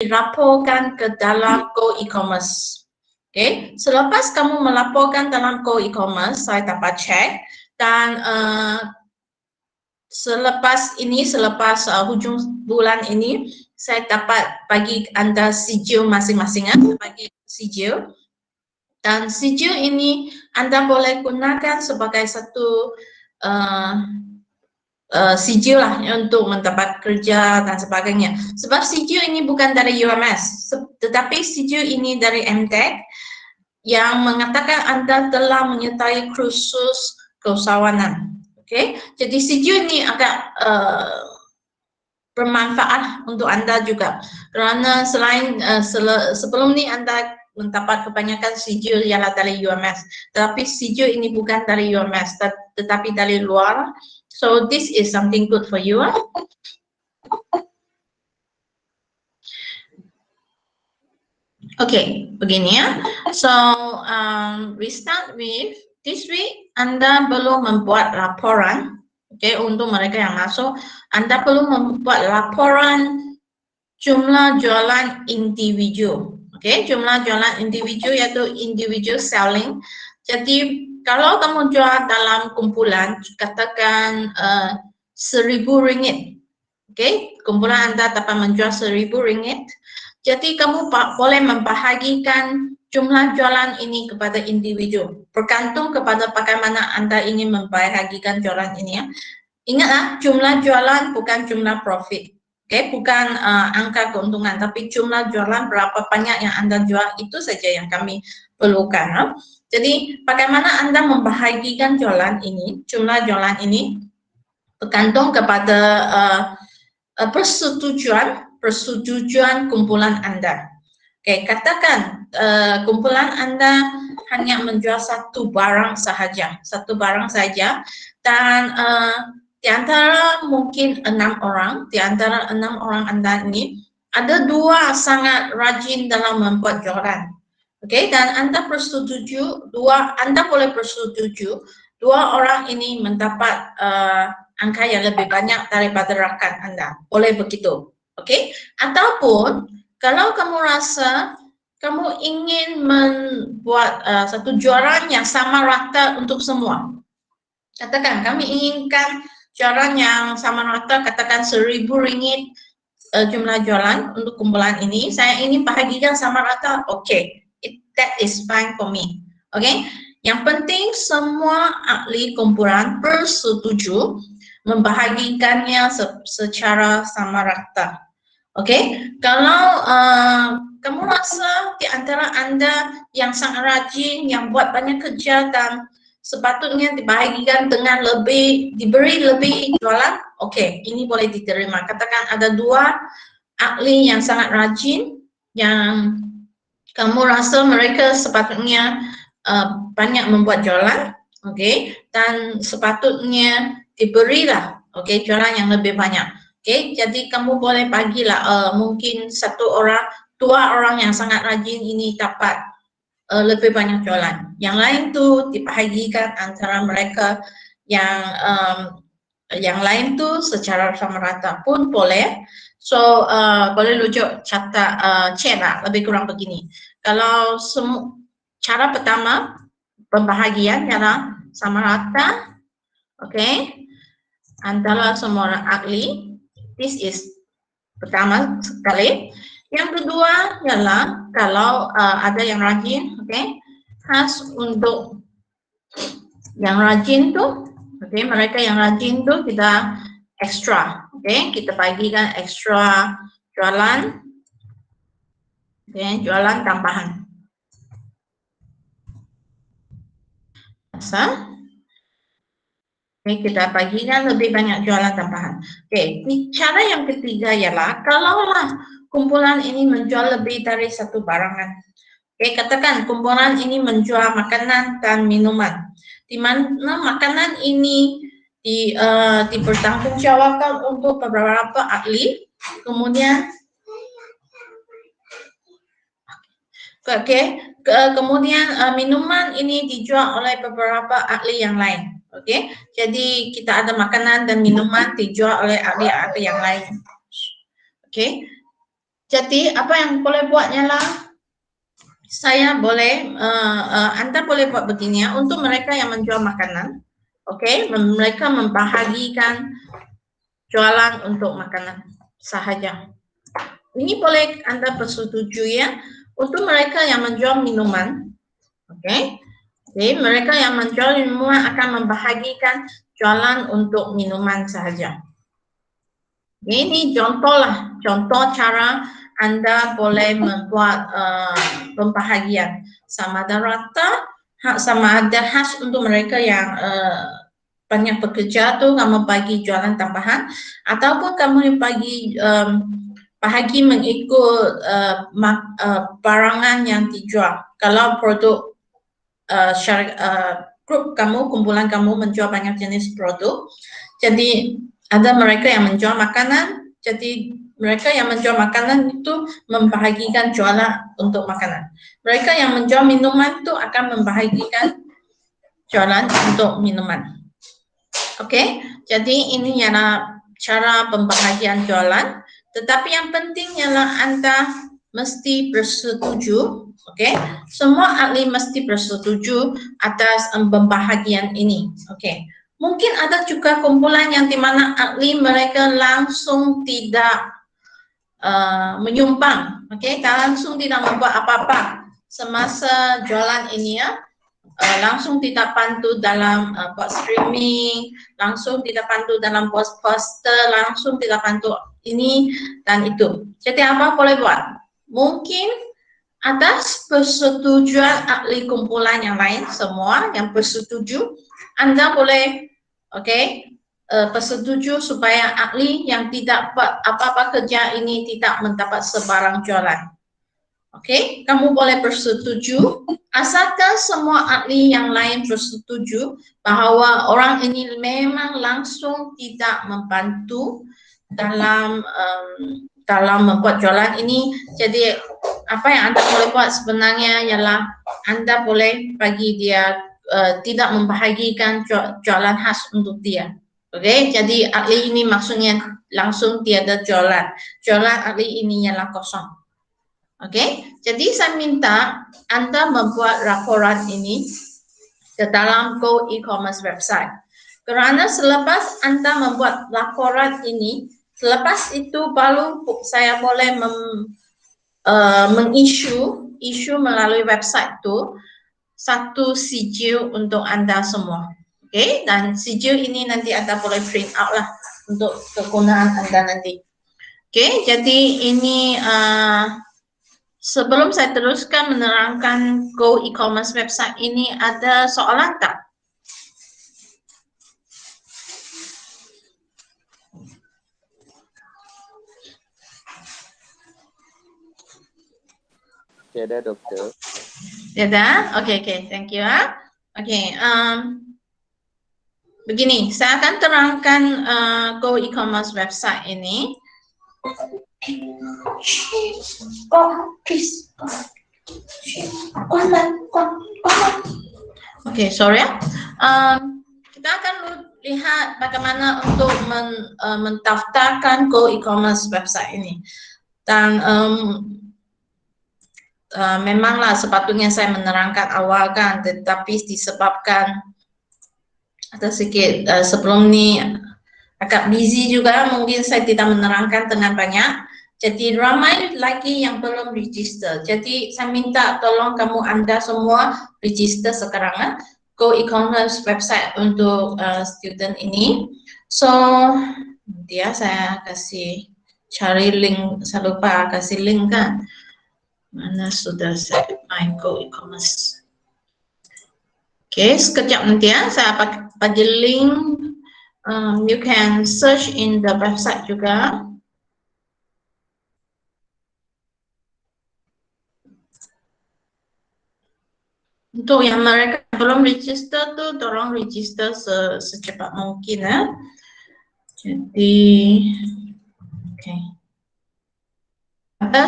dilaporkan ke dalam Go E-commerce. Okay, selepas kamu melaporkan dalam Go E-commerce, saya dapat cek dan selepas hujung bulan ini, saya dapat bagi Anda sijil masing-masing, bagi sijil. Dan sijil ini Anda boleh gunakan sebagai satu sijil lah untuk mendapat kerja dan sebagainya. Sebab sijil ini bukan dari UMS, tetapi sijil ini dari MTech yang mengatakan Anda telah menyertai kursus keusahawanan. Oke, jadi sijil ini agak bermanfaat untuk Anda juga, kerana selain sebelum ini Anda mendapat kebanyakan sijil ialah dari UMS, tetapi sijil ini bukan dari UMS tetapi dari luar. So this is something good for you. Okay, begini ya. So we start with this week. Anda perlu membuat laporan. Okay, untuk mereka yang masuk, Anda perlu membuat laporan jumlah jualan individu. Okay, jumlah jualan individu yaitu individual selling. Jadi kalau kamu jual dalam kumpulan, katakan RM1,000. Okay, kumpulan Anda dapat menjual RM1,000. Jadi kamu boleh membahagikan jumlah jualan ini kepada individu. Bergantung kepada bagaimana Anda ingin membahagikan jualan ini ya. Ingatlah, jumlah jualan bukan jumlah profit. Okay, bukan angka keuntungan, tapi jumlah jualan berapa banyak yang Anda jual, itu saja yang kami perlukan. Jadi bagaimana Anda membahagikan jualan ini, jumlah jualan ini, bergantung kepada persetujuan kumpulan Anda. Oke, katakan kumpulan Anda hanya menjual satu barang saja, dan di antara mungkin 6 orang, di antara 6 orang Anda ini, ada 2 sangat rajin dalam membuat jualan. Oke, dan Anda boleh persetuju 2 orang ini mendapat angka yang lebih banyak daripada rakan Anda. Boleh begitu. Oke, ataupun kalau kamu rasa kamu ingin membuat satu jualan yang sama rata untuk semua. Katakan kami inginkan jualan yang sama rata, katakan RM1,000 jumlah jualan untuk kumpulan ini. Saya ingin bahagikan sama rata. Oke, that is fine for me. Oke, yang penting semua ahli kumpulan bersetuju membahagikannya secara sama rata. Oke, kalau kamu rasa di antara Anda yang sangat rajin, yang buat banyak kerja dan sepatutnya dibahagikan dengan diberi lebih jualan, oke, ini boleh diterima. Katakan ada 2 ahli yang sangat rajin, yang kamu rasa mereka sepatutnya banyak membuat jualan, oke, dan sepatutnya diberilah, oke, jualan yang lebih banyak. Oke, jadi kamu boleh bagilah mungkin 1 orang, 2 orang yang sangat rajin ini dapat lebih banyak jualan. Yang lain tuh dibahagikan antara mereka yang lain tuh secara sama rata pun boleh. So boleh rujuk chat lah, lebih kurang begini. Kalau cara pertama pembahagian ialah sama rata, oke, antara semua orang ahli. This is pertama sekali. Yang kedua ialah kalau ada yang rajin, oke, khas untuk yang rajin tuh, oke, mereka yang rajin tuh kita ekstra, oke, kita bagikan ekstra jualan, oke, jualan tambahan. Oke, kita bagikan lebih banyak jualan tambahan. Oke, cara yang ketiga ialah kalaulah kumpulan ini menjual lebih dari 1 barangan. Oke, katakan kumpulan ini menjual makanan dan minuman, di mana makanan ini dipertanggungjawabkan untuk beberapa ahli, kemudian kemudian minuman ini dijual oleh beberapa ahli yang lain. Oke, jadi kita ada makanan dan minuman dijual oleh ahli-ahli yang lain. Oke, Jadi apa yang boleh buatnya lah, saya boleh, Anda boleh buat begini ya, untuk mereka yang menjual makanan, oke, mereka membahagikan jualan untuk makanan sahaja. Ini boleh Anda persetujui ya, untuk mereka yang menjual minuman, oke, jadi mereka yang menjual minuman akan membahagikan jualan untuk minuman sahaja. Ini contoh cara Anda boleh membuat pembahagian. Sama ada rata, sama ada khas untuk mereka yang banyak bekerja tuh, kamu bagi jualan tambahan, ataupun kamu bagi bahagi mengikut barangan yang dijual. Kalau produk grup kamu, kumpulan kamu menjual banyak jenis produk, jadi ada mereka yang menjual makanan, jadi mereka yang menjual makanan itu membahagikan jualan untuk makanan. Mereka yang menjual minuman itu akan membahagikan jualan untuk minuman. Oke, jadi ini ialah cara pembahagian jualan. Tetapi yang penting ialah Anda mesti bersetuju. Oke, semua ahli mesti bersetuju atas pembahagian ini. Oke. Mungkin ada juga kumpulan yang dimana ahli mereka langsung tidak menyumbang, langsung tidak membuat apa-apa semasa jualan ini ya, langsung tidak bantu dalam buat streaming, langsung tidak bantu dalam poster, langsung tidak bantu ini dan itu. Jadi apa boleh buat? Mungkin atas persetujuan ahli kumpulan yang lain, semua yang bersetuju, Anda boleh persetuju supaya ahli yang tidak apa-apa kerja ini tidak mendapat sebarang jualan. Oke, kamu boleh bersetuju asalkan semua ahli yang lain bersetuju bahwa orang ini memang langsung tidak membantu dalam membuat jualan ini. Jadi apa yang Anda boleh buat sebenarnya ialah Anda boleh bagi dia tidak membahagikan jualan khas untuk dia. Oke, jadi ahli ini maksudnya langsung tiada jualan. Jualan ahli ini ialah kosong. Oke, jadi saya minta Anda membuat laporan ini ke dalam Go E-commerce website. Kerana selepas Anda membuat laporan ini, selepas itu baru saya boleh isu melalui website itu satu sijil untuk Anda semua. Oke, dan sijil ini nanti Anda boleh print out lah untuk kegunaan Anda nanti. Oke, jadi ini sebelum saya teruskan menerangkan Go E-commerce website ini, ada soalan tak? Tiada, dokter. Tiada? Oke, thank you. Oke, begini, saya akan terangkan Go E-commerce website ini. Oke, sorry ya. Kita akan lihat bagaimana untuk mendaftarkan Go E-commerce website ini. Dan memanglah sepatutnya saya menerangkan awal kan, tetapi disebabkan ada sedikit sebelum ini agak busy juga, mungkin saya tidak menerangkan dengan banyak. Jadi ramai lagi yang belum register. Jadi saya minta tolong Anda semua register sekarang Go E-commerce website untuk student ini. So dia saya kasih cari link, saya lupa kasih link kan. Mana sudah saya main Go E-commerce. Oke, sekejap nanti ya, saya bagi link. You can search in the website juga. Untuk yang mereka belum register tuh, tolong register secepat mungkin ya. Jadi, oke.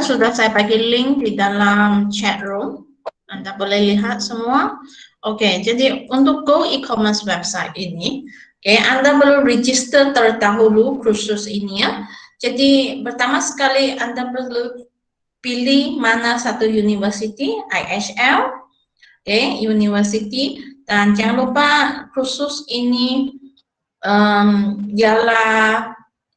Sudah saya bagi link di dalam chat room. Anda boleh lihat semua. Oke, jadi untuk Go E-commerce website ini, Anda perlu register terdahulu kursus ini ya. Jadi pertama sekali Anda perlu pilih mana satu university, IHL, university, dan jangan lupa kursus ini ialah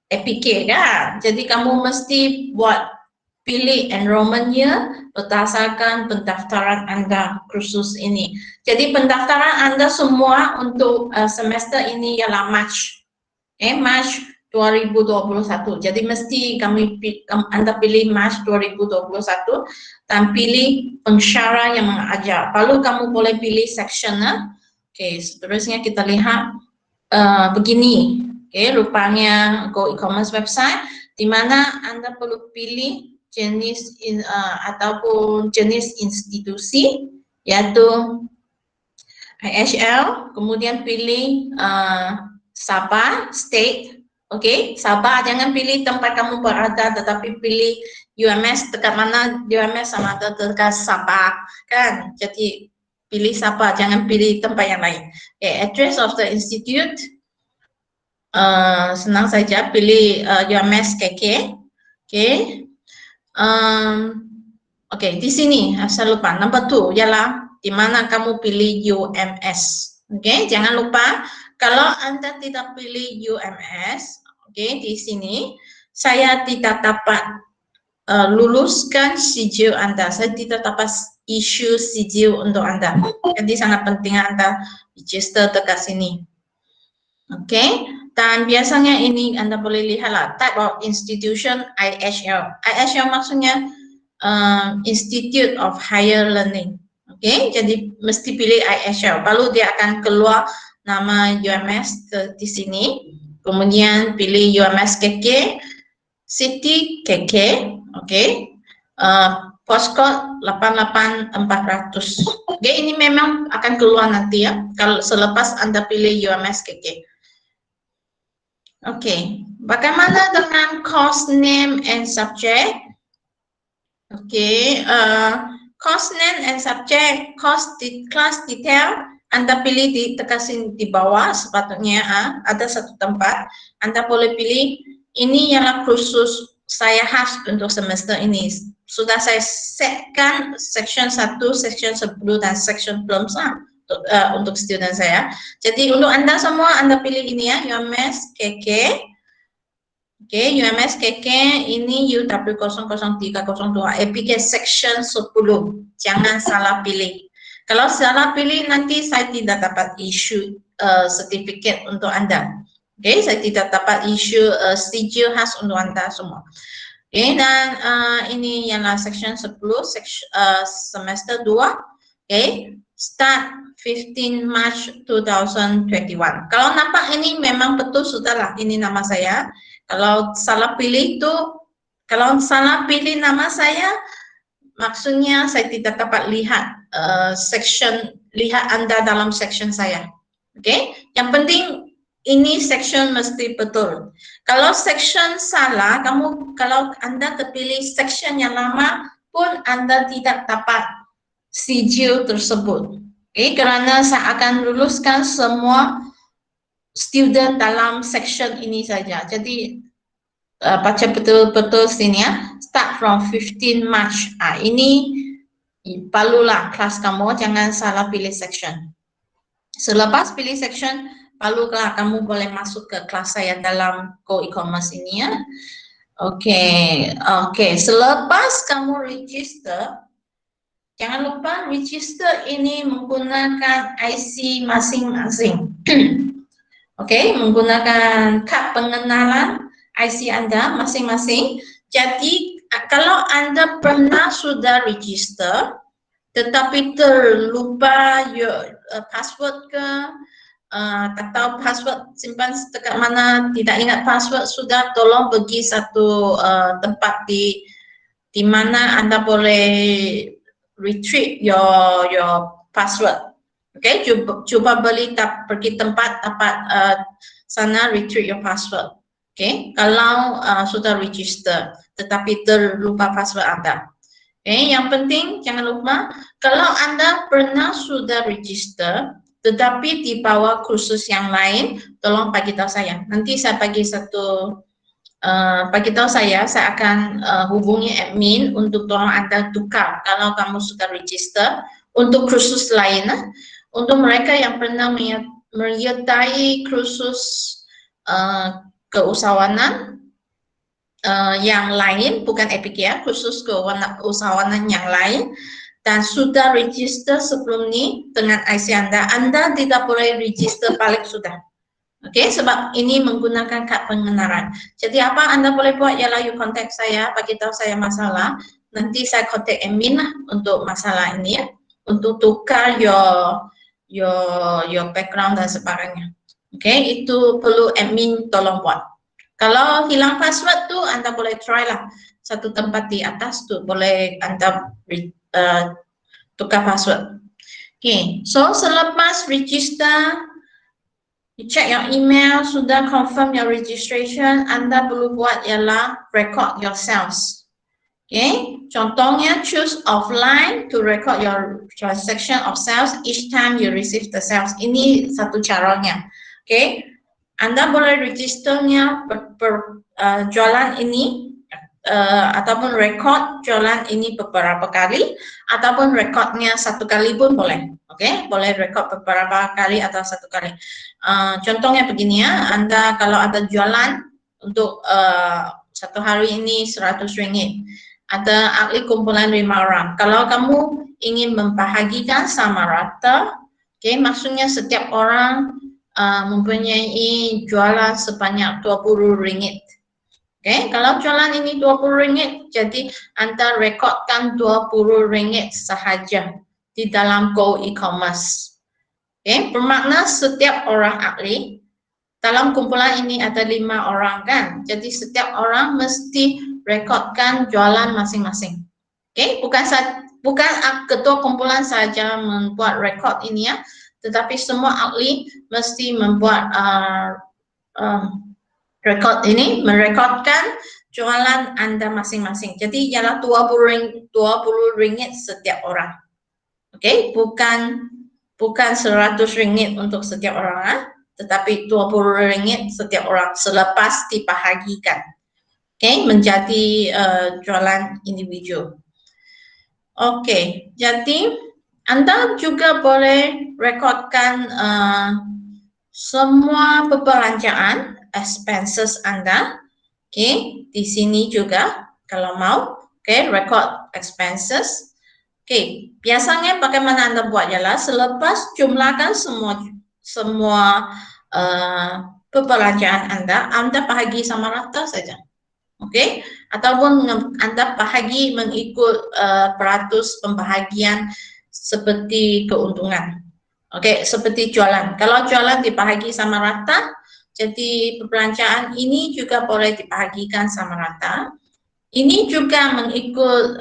APK kan, jadi kamu mesti buat pilih enrollment year berdasarkan pendaftaran Anda kursus ini. Jadi pendaftaran Anda semua untuk semester ini ialah March, March 2021. Jadi mesti Anda pilih March 2021 dan pilih pensyarah yang mengajar. Lalu kamu boleh pilih sectioner. Seterusnya kita lihat begini. Rupanya Go E-commerce website, di mana Anda perlu pilih jenis ataupun jenis institusi, yaitu IHL, kemudian pilih Sabah, state, Sabah, jangan pilih tempat kamu berada, tetapi pilih UMS, dekat mana UMS sama dekat Sabah, kan? Jadi pilih Sabah, jangan pilih tempat yang lain. Address of the institute, senang saja, pilih UMS KK, di sini saya lupa, number 2 ialah di mana kamu pilih UMS. Jangan lupa kalau Anda tidak pilih UMS, di sini saya tidak dapat luluskan sijil Anda, saya tidak dapat issue sijil untuk Anda. Jadi sangat penting Anda register dekat sini. Dan biasanya ini Anda boleh lihatlah type of institution IHL. IHL maksudnya Institute of Higher Learning. Jadi mesti pilih IHL. Lalu dia akan keluar nama UMS di sini. Kemudian pilih UMS KK, City KK, postcode 88400. Ini memang akan keluar nanti ya, kalau selepas Anda pilih UMS KK. Bagaimana dengan course name and subject? Course name and subject, class detail, Anda pilih di tekan di bawah, sepatutnya ada satu tempat, Anda boleh pilih, ini ialah kursus saya khas untuk semester ini. Sudah saya setkan section 1, section 10, dan section belum untuk student saya. Jadi untuk Anda semua, Anda pilih ini ya, UMS KK. UMS KK ini UW00302 APK section 10. Jangan salah pilih. Kalau salah pilih nanti saya tidak dapat issue sertifikat untuk Anda. Saya tidak dapat issue sijil khas untuk Anda semua. Dan ini ialah section 10 semester 2. Start 15 March 2021. Kalau nampak ini memang betul sudahlah, ini nama saya. Kalau salah pilih nama saya, maksudnya saya tidak dapat lihat lihat Anda dalam section saya. Yang penting ini section mesti betul. Kalau section salah, kalau Anda terpilih section yang lama pun Anda tidak dapat sijil tersebut. Karena saya akan luluskan semua student dalam section ini saja. Jadi baca betul-betul sini ya. Start from 15 March. Ini barulah kelas kamu, jangan salah pilih section. Selepas pilih section, barulah kamu boleh masuk ke kelas saya dalam Go E-commerce ini ya. Selepas kamu register, jangan lupa register ini menggunakan IC masing-masing. Menggunakan kad pengenalan IC Anda masing-masing. Jadi kalau Anda pernah sudah register tetapi terlupa password ke atau password simpan dekat mana, tidak ingat password sudah, tolong pergi satu tempat di mana Anda boleh retrieve your password. Coba pergi tempat sana retrieve your password. Kalau sudah register tetapi terlupa password Anda. Yang penting jangan lupa kalau Anda pernah sudah register tetapi di bawah kursus yang lain, tolong bagi tahu saya. Nanti saya bagi satu bagi tahu saya akan hubungi admin untuk tolong Anda tukar kalau kamu sudah register untuk kursus lain. Untuk mereka yang pernah menyertai kursus keusahawanan yang lain, bukan EPIK ya, kursus keusahawanan yang lain, dan sudah register sebelum ini dengan IC Anda, Anda tidak boleh register balik sudah. Oke, sebab ini menggunakan kad pengenalan. Jadi apa Anda boleh buat ialah you contact saya, bagi tahu saya masalah, nanti saya contact admin lah untuk masalah ini ya, untuk tukar your background dan sebagainya. Oke, itu perlu admin tolong buat. Kalau hilang password tu Anda boleh try lah satu tempat di atas tu, boleh Anda tukar password. Okay, so selepas register, you check your email, sudah confirm your registration, Anda perlu buat ialah record yourselves. Okay, contohnya choose offline to record your transaction of sales each time you receive the sales. Ini satu caranya. Okay, Anda boleh registernya jualan ini ataupun record jualan ini beberapa kali, ataupun recordnya satu kali pun boleh. Oke, boleh record beberapa kali atau satu kali. Contohnya begini ya, Anda kalau ada jualan untuk satu hari ini 100 ringgit, ada ahli kumpulan 5 orang. Kalau kamu ingin membahagikan sama rata, maksudnya setiap orang mempunyai jualan sebanyak 20 ringgit. Kalau jualan ini 20 ringgit, jadi Anda rekodkan 20 ringgit sahaja di dalam Go e-commerce. Bermakna setiap orang ahli, dalam kumpulan ini ada 5 orang kan, jadi setiap orang mesti rekodkan jualan masing-masing. Bukan ketua kumpulan saja membuat rekod ini ya, tetapi semua ahli mesti membuat rekod ini, merekodkan jualan Anda masing-masing. Jadi ialah 20 ringgit setiap orang. Bukan 100 ringgit untuk setiap orang, tetapi 20 ringgit setiap orang selepas dibahagikan. Menjadi jualan individu. Jadi Anda juga boleh rekodkan semua perbelanjaan, expenses Anda. Di sini juga kalau mau, record expenses. Biasanya bagaimana Anda buat ialah selepas jumlahkan semua perbelanjaan Anda bahagi sama rata saja. Ataupun Anda bahagi mengikut peratus pembahagian seperti keuntungan. Seperti jualan. Kalau jualan dibahagi sama rata, jadi perbelanjaan ini juga boleh dibahagikan sama rata. Ini juga mengikut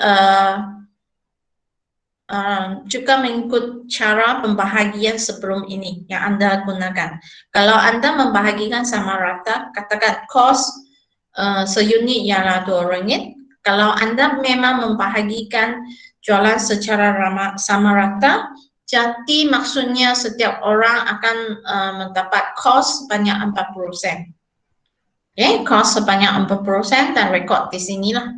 cara pembahagian sebelum ini yang Anda gunakan. Kalau Anda membahagikan sama rata, katakan cost seunit ialah 2 ringgit. Kalau Anda memang membahagikan jualan secara sama rata, jadi maksudnya setiap orang akan mendapat cost sebanyak 40%. Cost sebanyak 40% dan rekod di sinilah.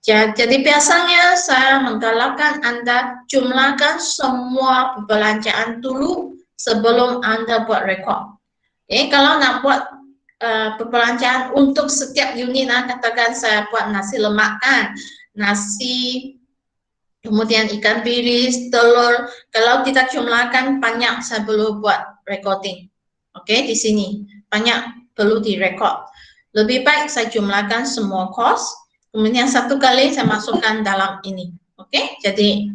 Jadi biasanya saya menggalakkan Anda jumlahkan semua perbelanjaan dulu sebelum Anda buat rekod. Kalau nak buat perbelanjaan untuk setiap unit, katakan saya buat nasi lemak kan, nasi, kemudian ikan bilis, telur. Kalau kita jumlahkan banyak, saya perlu buat recording. Di sini banyak perlu direkod. Lebih baik saya jumlahkan semua cost, kemudian satu kali saya masukkan dalam ini. Jadi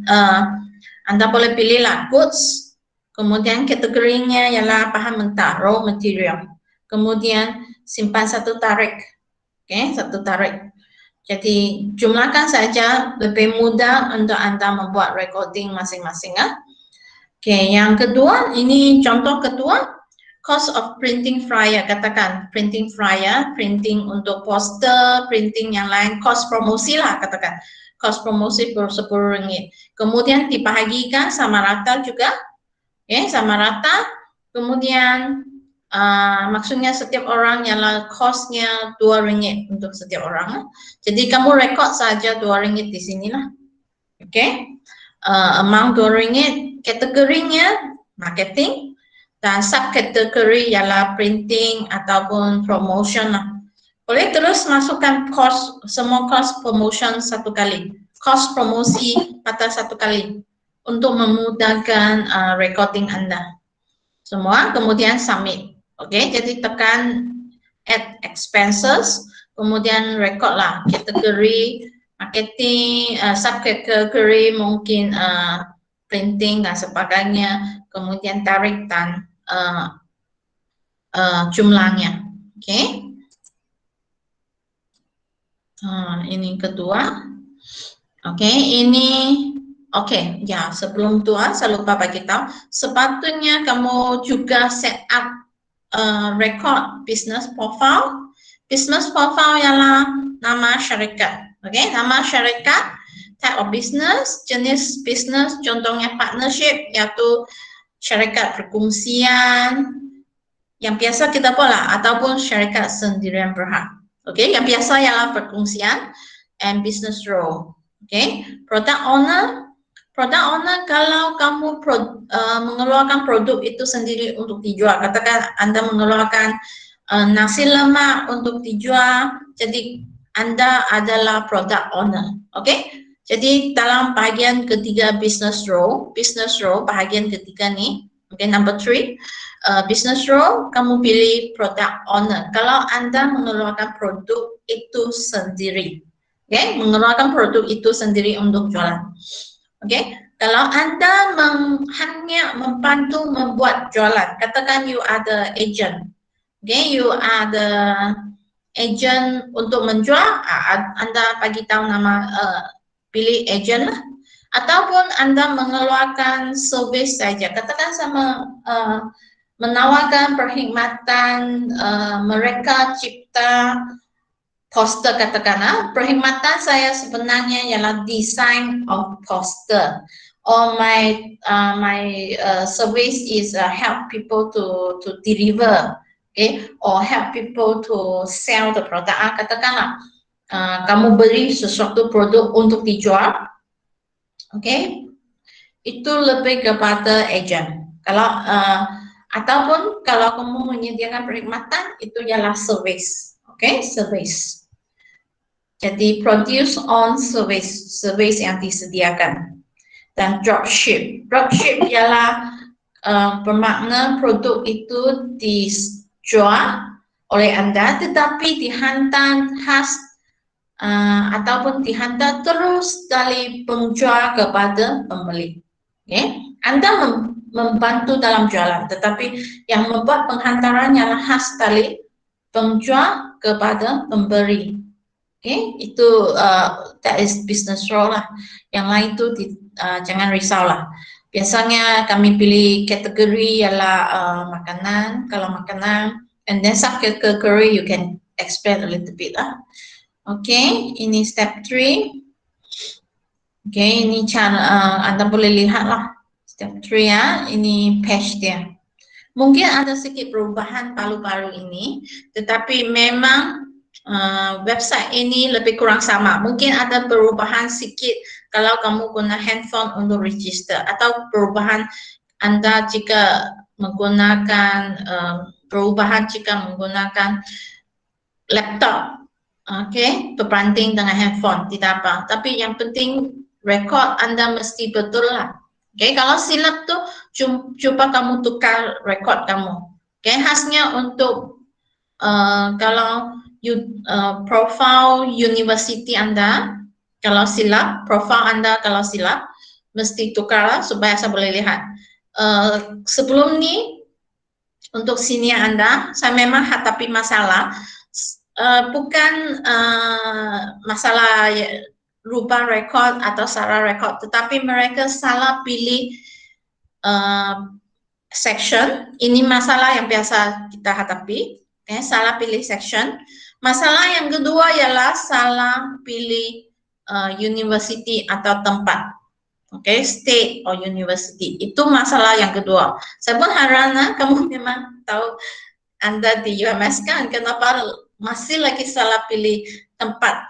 Anda boleh pilihlah goods, kemudian kategorinya ialah bahan mentah, raw material. Kemudian simpan satu tarik. Satu tarik. Jadi jumlahkan saja, lebih mudah untuk Anda membuat recording masing-masing ya. Yang kedua, ini contoh kedua, cost of printing flyer. Katakan printing flyer, printing untuk poster, printing yang lain, cost promosi lah katakan. Cost promosi 10 ringgit. Kemudian dibahagikan sama rata juga. Sama rata. Kemudian Maksudnya setiap orang ialah kosnya RM2 untuk setiap orang. Jadi kamu rekod saja RM2 di sinilah. Oke. Amount RM2, kategorinya marketing, dan subkategori ialah printing ataupun promotion lah. Boleh terus masukkan cost, semua cost promotion satu kali, cost promosi pada satu kali untuk memudahkan recording Anda. Semua, kemudian submit. Oke, jadi tekan add expenses, kemudian record lah kategori marketing, subkategori mungkin printing dan sebagainya, kemudian tarik dan jumlahnya. Oke. Ini kedua. Oke, ini oke, ya sebelum tua saya lupa bagi tahu, sepatutnya kamu juga set up record business profile. Business profile ialah nama syarikat. Oke, nama syarikat, type of business, jenis business, contohnya partnership, yaitu syarikat perkongsian, yang biasa kita buat lah, ataupun syarikat sendirian berhad. Oke, yang biasa ialah perkongsian and business role. Oke, product owner kalau kamu mengeluarkan produk itu sendiri untuk dijual, katakan Anda mengeluarkan nasi lemak untuk dijual, jadi Anda adalah product owner. Oke, jadi dalam bahagian ketiga business role bahagian ketiga nih, oke, number 3. Business role, kamu pilih product owner. Kalau Anda mengeluarkan produk itu sendiri, mengeluarkan produk itu sendiri untuk jualan. Kalau Anda hanya membantu membuat jualan, katakan you are the agent, you are the agent untuk menjual, Anda bagi tahu nama, pilih agent lah. Ataupun Anda mengeluarkan service saja, katakan sama menawarkan perkhidmatan, mereka cipta poster, katakanlah perkhidmatan saya sebenarnya ialah design of poster, or my service is help people to deliver, or help people to sell the product. Katakanlah kamu beli sesuatu produk untuk dijual, itu lebih kepada agent. Kalau ataupun kalau kamu menyediakan perkhidmatan, itu ialah service. Service. Jadi produce on service yang disediakan. Dan dropship ialah bermakna produk itu dijual oleh Anda, tetapi dihantar khas ataupun dihantar terus dari penjual kepada pembeli. Anda membantu dalam jualan, tetapi yang membuat penghantarannya adalah khas dari penjual kepada pemberi. Itu that is business role lah. Yang lain itu jangan risau lah. Biasanya kami pilih kategori ialah makanan. Kalau makanan, and then subcategory you can expand a little bit lah. Ini step 3. Ini cara Anda boleh lihat lah. Step 3 ya, ini page dia. Mungkin ada sedikit perubahan baru-baru ini, tetapi memang website ini lebih kurang sama. Mungkin ada perubahan sedikit kalau kamu guna handphone untuk register, atau perubahan Anda jika menggunakan laptop, berbanding dengan handphone, tidak apa. Tapi yang penting record Anda mesti betul lah. Kalau silap tuh coba kamu tukar record kamu. Khasnya untuk kalau profile university Anda, kalau silap, profile Anda kalau silap, mesti tukar lah supaya saya boleh lihat. Sebelum ini, untuk senior Anda, saya memang hadapi masalah, bukan masalah rubah rekod atau salah rekod, tetapi mereka salah pilih section. Ini masalah yang biasa kita hadapi, salah pilih section. Masalah yang kedua ialah salah pilih university atau tempat, state or university. Itu masalah yang kedua. Saya pun heran, kamu memang tahu Anda di UMS kan, kenapa masih lagi salah pilih tempat?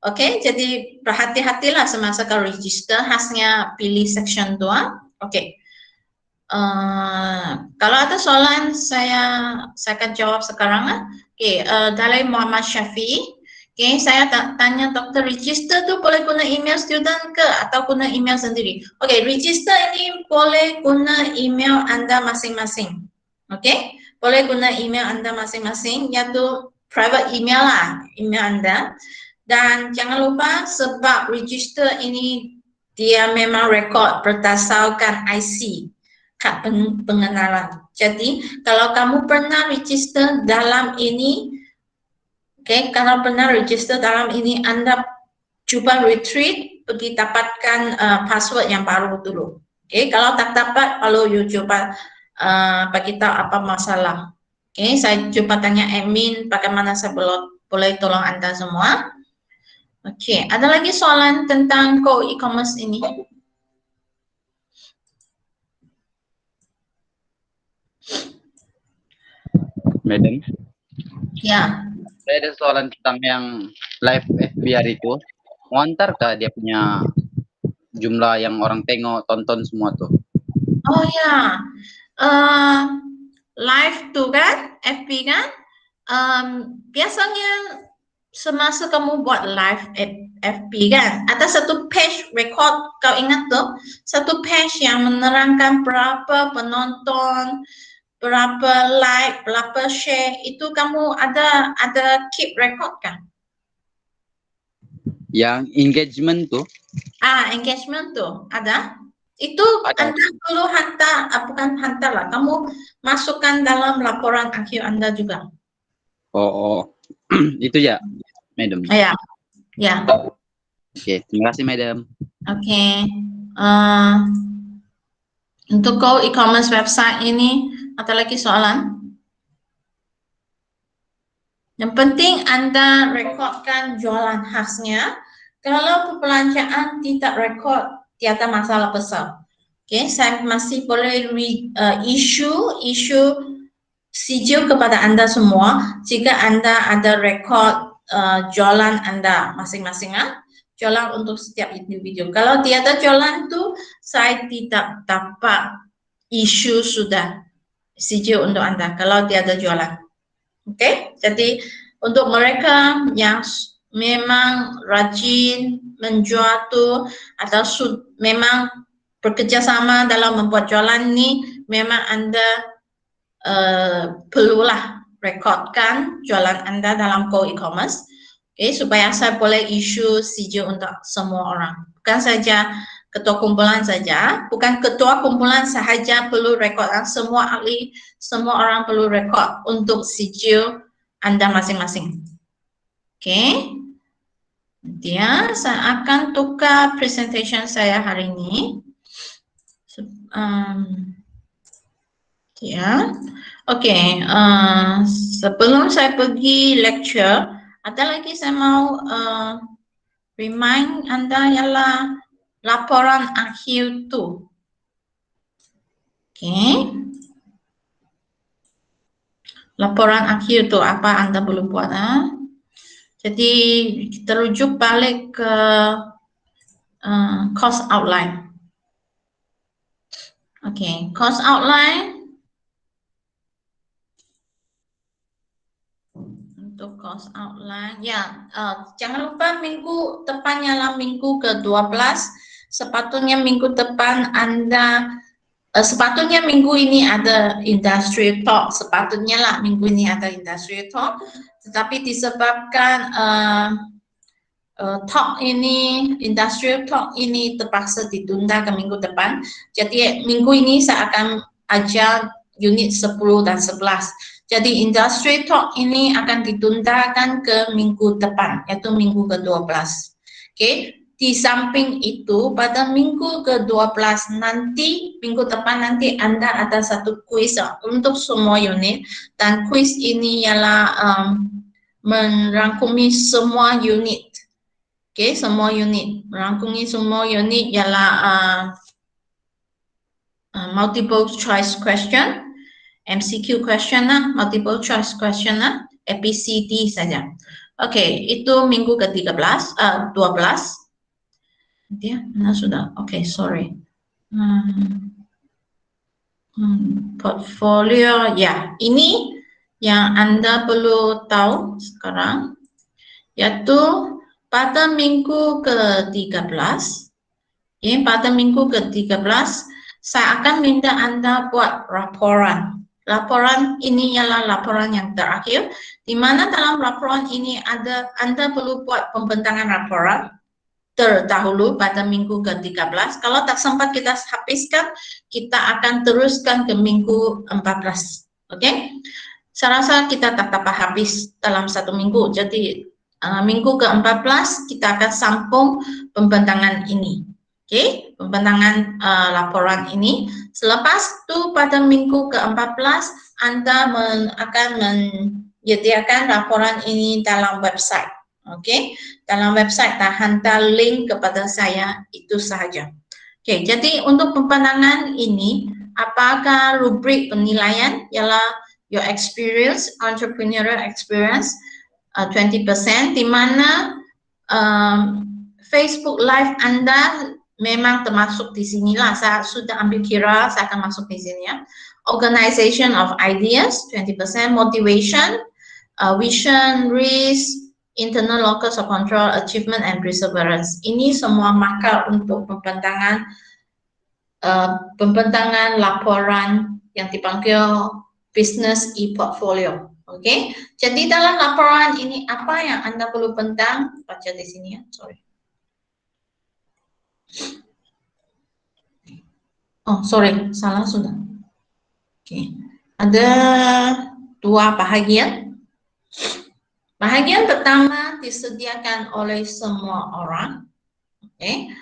Oke, jadi berhati-hatilah semasa kau register, khasnya pilih section 2. Oke. Kalau ada soalan saya akan jawab sekarang. Oke, dari Muhammad Syafiq. Oke, saya tanya dokter, register tu boleh guna email student ke atau guna email sendiri? Oke, register ini boleh guna email Anda masing-masing. Oke, boleh guna email Anda masing-masing, yaitu private email lah, email Anda. Dan jangan lupa sebab register ini dia memang rekod berdasarkan IC, kad pengenalan. Jadi kalau kamu pernah register dalam ini, kalau pernah register dalam ini, Anda coba retreat, pergi dapatkan password yang baru dulu. Kalau tak dapat, lalu you coba bagi tahu apa masalah. Saya coba tanya admin bagaimana saya boleh tolong Anda semua. Ada lagi soalan tentang e-commerce ini? Madam? Ya. Saya ada soalan tentang yang live FBR itu. Mau antarkah dia punya jumlah yang orang tengok, tonton semua tuh? Oh ya, live tuh kan, FB kan, biasanya semasa kamu buat live FB kan, ada satu page record, kau ingat tuh, satu page yang menerangkan berapa penonton, berapa like, berapa share, itu kamu ada keep record kan? Yang engagement tuh? Engagement tuh ada. Itu Ada. Anda perlu hantar, bukan hantar lah, kamu masukkan dalam laporan akhir Anda juga. Oh. Itu ya, Madam? Ya. Oke, terima kasih, Madam. Oke. Untuk e-commerce website ini, ada lagi soalan? Yang penting Anda rekodkan jualan khasnya. Kalau perbelanjaan tidak rekod, tiada masalah besar. Saya masih boleh issue sijil kepada Anda semua jika Anda ada rekod jualan Anda masing-masing, jualan untuk setiap individu. Kalau tiada jualan itu, saya tidak dapat issue sudah sijil untuk Anda kalau tiada jualan. Jadi untuk mereka yang memang rajin menjual tuh atau memang bekerja sama dalam membuat jualan ini, memang Anda perlulah rekodkan jualan Anda dalam e-commerce, supaya saya boleh issue sijil untuk semua orang. Bukan saja ketua kumpulan saja, bukan ketua kumpulan sahaja perlu rekodkan, semua ahli, semua orang perlu rekod untuk sijil Anda masing-masing. Kemudian saya akan tukar presentation saya hari ini. Sebelum saya pergi lecture, ada lagi saya mau remind Anda ialah laporan akhir tu. Laporan akhir tu apa Anda perlu buat? Jadi kita rujuk balik ke cost outline. Cost outline. Untuk cost outline, jangan lupa minggu depannya lah, minggu ke-12. Sepatutnya minggu depan Anda, sepatutnya minggu ini ada industry talk, sepatutnya lah minggu ini ada industry talk. Tetapi disebabkan industrial talk ini terpaksa ditunda ke minggu depan. Jadi minggu ini saya akan ajar unit 10 dan 11. Jadi industry talk ini akan ditundakan ke minggu depan, yaitu minggu ke-12. Di samping itu pada minggu ke-12 nanti, minggu depan nanti Anda ada satu kuis untuk semua unit, dan kuis ini ialah merangkumi semua unit. Semua unit, merangkumi semua unit ialah multiple choice question. MCQ questionnaire, multiple choice questionnaire, ABCD saja. Oke, itu minggu ke-13, 12. Dia mana sudah? Oke, sorry. Portfolio, ya. Ini yang Anda perlu tahu sekarang, yaitu pada minggu ke-13, pada minggu ke-13, saya akan minta Anda buat laporan. Laporan ini ialah laporan yang terakhir, di mana dalam laporan ini Anda perlu buat pembentangan laporan terdahulu pada minggu ke-13. Kalau tak sempat kita habiskan, kita akan teruskan ke minggu 14. Oke? Saya rasa kita tak dapat habis dalam satu minggu. Jadi minggu ke-14 kita akan sambung pembentangan ini. Oke, pembentangan laporan ini. Selepas itu pada minggu ke-14 Anda akan menyediakan laporan ini dalam website. Oke, dalam website hantar link kepada saya, itu sahaja. Oke, jadi untuk pembentangan ini, apakah rubrik penilaian ialah your experience, entrepreneurial experience, 20%, di mana Facebook Live Anda memang termasuk di sinilah. Saya sudah ambil kira, saya akan masuk di sini ya. Organization of ideas, 20%, motivation, vision, risk, internal locus of control, achievement, and perseverance. Ini semua marker untuk pembentangan laporan yang dipanggil business e-portfolio. Oke, jadi dalam laporan ini apa yang Anda perlu bentang? Baca di sini ya, sorry. Oh, sorry, salah sudah. Oke, ada dua bahagian. Bahagian pertama disediakan oleh semua orang. Oke.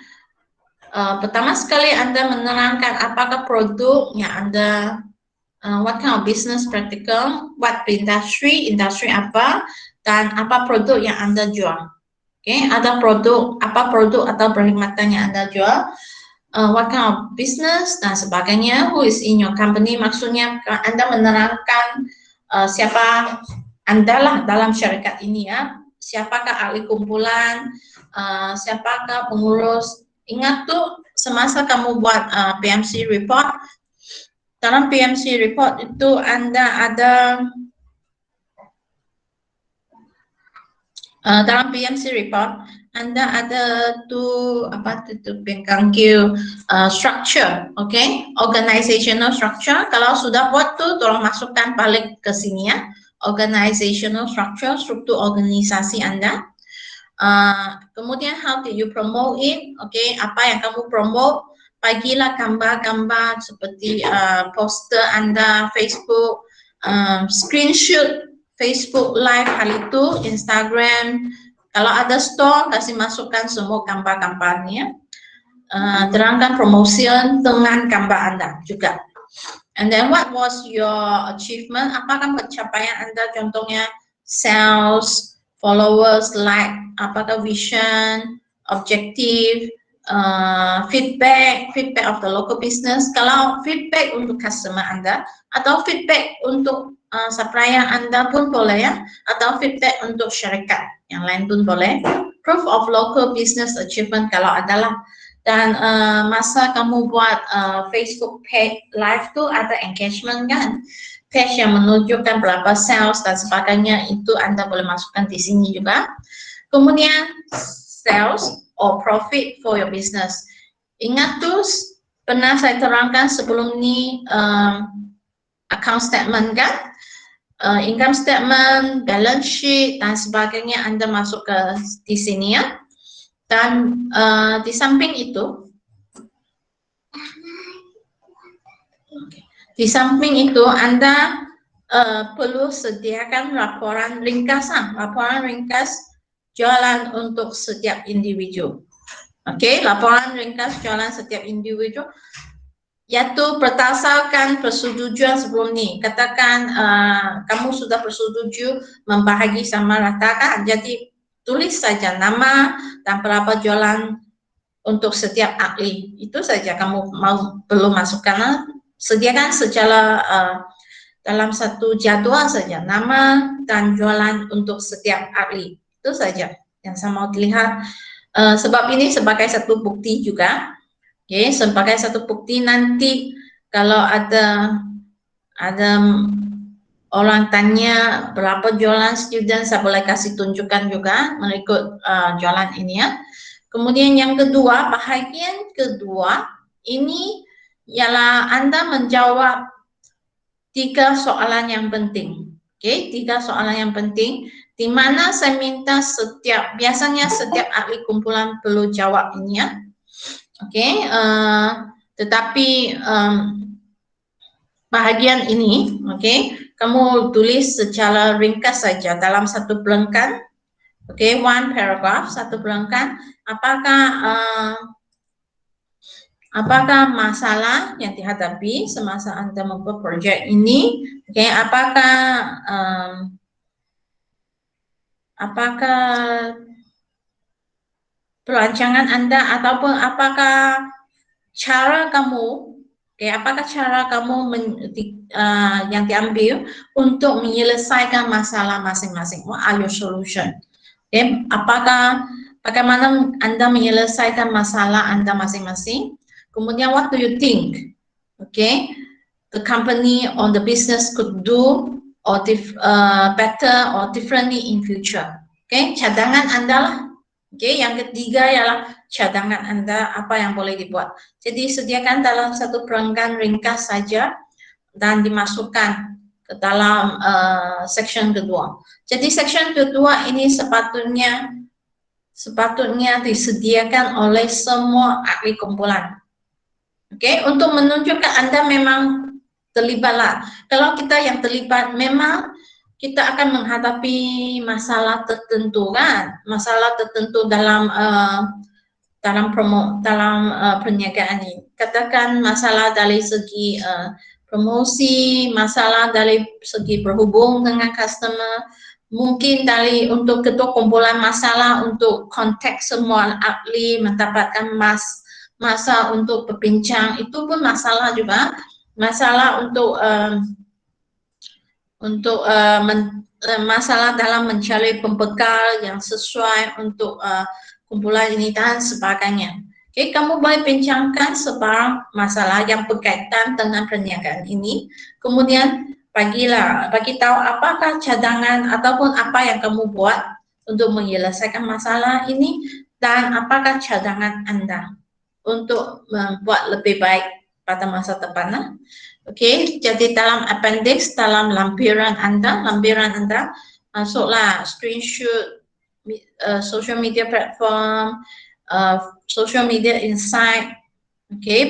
Pertama sekali Anda menerangkan apakah produk yang Anda, what kind of business practical, what industry apa, dan apa produk yang Anda jual. Oke, ada produk, apa produk atau perkhidmatan yang Anda jual, what kind of business dan sebagainya, who is in your company, maksudnya Anda menerangkan siapa Anda lah dalam syarikat ini ya, siapakah ahli kumpulan, siapakah pengurus. Ingat tuh semasa kamu buat PMC report, dalam PMC report itu Anda ada dalam PMC report Anda ada tuh apa itu pengkangkil structure, oke, organizational structure. Kalau sudah buat tuh tolong masukkan balik ke sini ya, organizational structure, struktur organisasi Anda. Kemudian how did you promote it? Oke, apa yang kamu promote? Bagilah gambar-gambar seperti poster Anda, Facebook, screenshot Facebook Live hal itu, Instagram. Kalau ada store, kasih masukkan semua gambar-gambarnya. Terangkan promotion dengan gambar Anda juga. And then what was your achievement? Apakah pencapaian Anda? Contohnya sales, followers, like, apakah vision, objective, feedback of the local business. Kalau feedback untuk customer Anda atau feedback untuk supplier Anda pun boleh ya, atau feedback untuk syarikat yang lain pun boleh. Proof of local business achievement kalau adalah. Dan masa kamu buat Facebook page live tuh ada engagement kan, page yang menunjukkan berapa sales dan sebagainya, itu Anda boleh masukkan di sini juga. Kemudian sales or profit for your business. Ingat tuh pernah saya terangkan sebelum ini account statement kan, income statement, balance sheet dan sebagainya Anda masuk ke di sini ya. Dan di samping itu, Anda perlu sediakan laporan ringkasan, laporan ringkas jualan untuk setiap individu. Oke, laporan ringkas jualan setiap individu, yaitu berdasarkan persetujuan sebelum ini. Katakan kamu sudah bersetuju membahagi sama rata kan, jadi tulis saja nama dan berapa jualan untuk setiap ahli. Itu saja kamu perlu masukkan. Sediakan secara dalam satu jadwal saja, nama dan jualan untuk setiap ahli. Itu saja yang saya mau dilihat. Sebab ini sebagai satu bukti juga, okay, sebagai satu bukti nanti kalau ada orang tanya berapa jualan student, saya boleh kasih tunjukkan juga mengikut jualan ini ya. Kemudian yang kedua, bahagian kedua ini ialah Anda menjawab 3 soalan yang penting. Oke, 3 soalan yang penting di mana saya minta biasanya setiap ahli kumpulan perlu jawab ini ya. Oke, tetapi bahagian ini, oke, kamu tulis secara ringkas saja dalam satu belengkan. Oke, one paragraph, satu belengkan. Apakah masalah yang dihadapi semasa Anda membuat proyek ini? Oke, apakah perancangan Anda ataupun apakah cara kamu, apakah cara kamu yang diambil untuk menyelesaikan masalah masing-masing? What are your solution? Bagaimana Anda menyelesaikan masalah Anda masing-masing? Kemudian, what do you think? The company or the business could do or better or differently in future. Cadangan Anda lah. Yang ketiga ialah cadangan Anda apa yang boleh dibuat. Jadi sediakan dalam satu perenggan ringkas saja dan dimasukkan ke dalam section kedua. Jadi section kedua ini sepatutnya disediakan oleh semua ahli kumpulan. Untuk menunjukkan Anda memang terlibatlah. Kalau kita yang terlibat memang kita akan menghadapi masalah tertentu kan, masalah tertentu dalam perniagaan ini. Katakan masalah dari segi promosi, masalah dari segi berhubung dengan customer, mungkin untuk ketua kumpulan masalah untuk kontak semua ahli mendapatkan masa untuk berbincang, itu pun masalah juga. Masalah masalah dalam mencari pembekal yang sesuai untuk kumpulan ini dan sebagainya. Kamu boleh bincangkan sebarang masalah yang berkaitan dengan perniagaan ini. Kemudian bagi tahu apakah cadangan ataupun apa yang kamu buat untuk menyelesaikan masalah ini dan apakah cadangan Anda untuk membuat lebih baik pada masa depan. Jadi dalam appendix, dalam lampiran Anda masuklah screenshot social media platform, social media insight,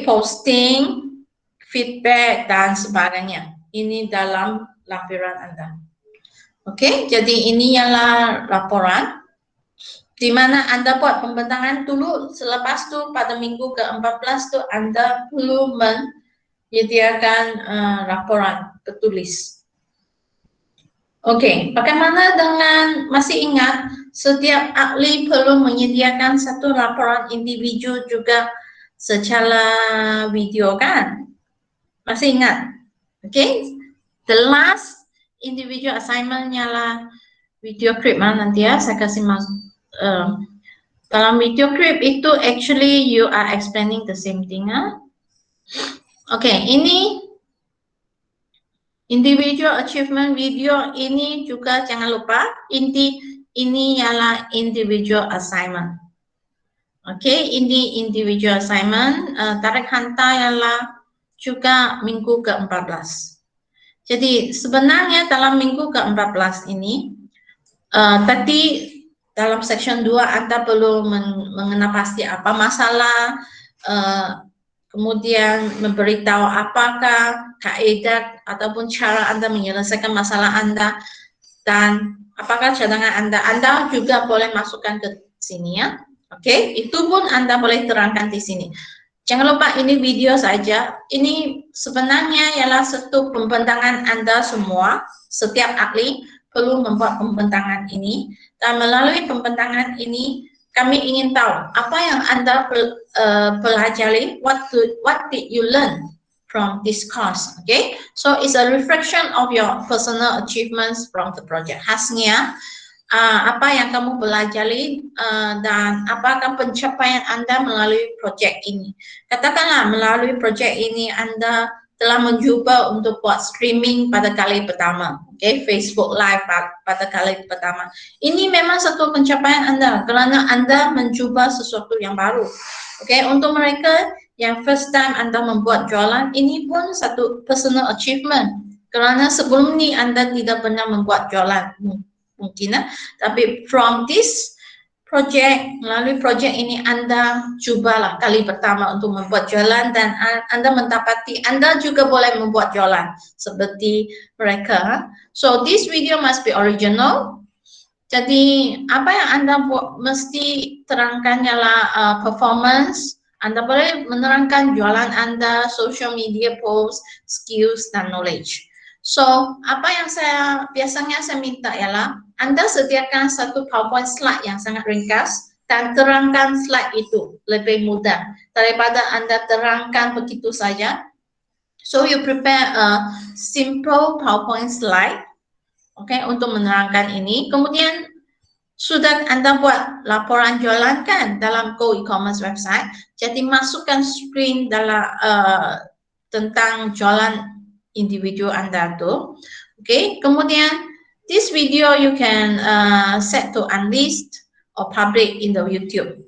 posting, feedback dan sebagainya. Ini dalam lampiran Anda. Jadi ini ialah laporan di mana Anda buat pembentangan dulu, selepas itu pada minggu ke-14 itu Anda perlu menyediakan laporan tertulis. Bagaimana dengan, masih ingat, setiap ahli perlu menyediakan satu laporan individu juga secara video kan? Masih ingat? The last individual assignment ialah video clip nanti ya, saya kasih dalam video clip itu actually you are explaining the same thing. Ini individual achievement video ini juga jangan lupa ini ialah individual assignment. Ini individual assignment, tarik hantar ialah juga minggu ke-14. Jadi sebenarnya dalam minggu ke-14 ini tadi dalam section 2 Anda perlu mengenal pasti apa masalah, kemudian memberitahu apakah kaidah ataupun cara Anda menyelesaikan masalah Anda dan apakah cadangan Anda. Anda juga boleh masukkan ke sini ya. Itu pun Anda boleh terangkan di sini. Jangan lupa ini video saja. Ini sebenarnya ialah satu pembentangan Anda semua, setiap ahli perlu membuat pembentangan ini, dan melalui pembentangan ini kami ingin tahu apa yang Anda pelajari, what did you learn from this course. Okay, so it's a reflection of your personal achievements from the project. Khasnya apa yang kamu pelajari dan apakah pencapaian Anda melalui project ini. Katakanlah melalui project ini Anda telah mencuba untuk buat streaming pada kali pertama, okay? Facebook Live pada kali pertama. Ini memang satu pencapaian Anda kerana Anda mencuba sesuatu yang baru. Okay? Untuk mereka yang first time Anda membuat jualan, ini pun satu personal achievement kerana sebelum ini Anda tidak pernah membuat jualan. Mungkin, tapi from this project, melalui project ini Anda cubalah kali pertama untuk membuat jualan dan Anda mendapati Anda juga boleh membuat jualan seperti mereka. So this video must be original. Jadi apa yang Anda buat mesti terangkan ialah performance. Anda boleh menerangkan jualan Anda, social media post, skills dan knowledge. So, apa yang biasanya saya minta ialah Anda sediakan satu PowerPoint slide yang sangat ringkas dan terangkan slide itu lebih mudah daripada Anda terangkan begitu saja. So, you prepare a simple PowerPoint slide, okay, untuk menerangkan ini. Kemudian sudah Anda buat laporan jualan kan dalam Go E-commerce website. Jadi masukkan screen dalam tentang jualan individu Anda tu. Okay, kemudian this video you can set to unlist or public in the YouTube.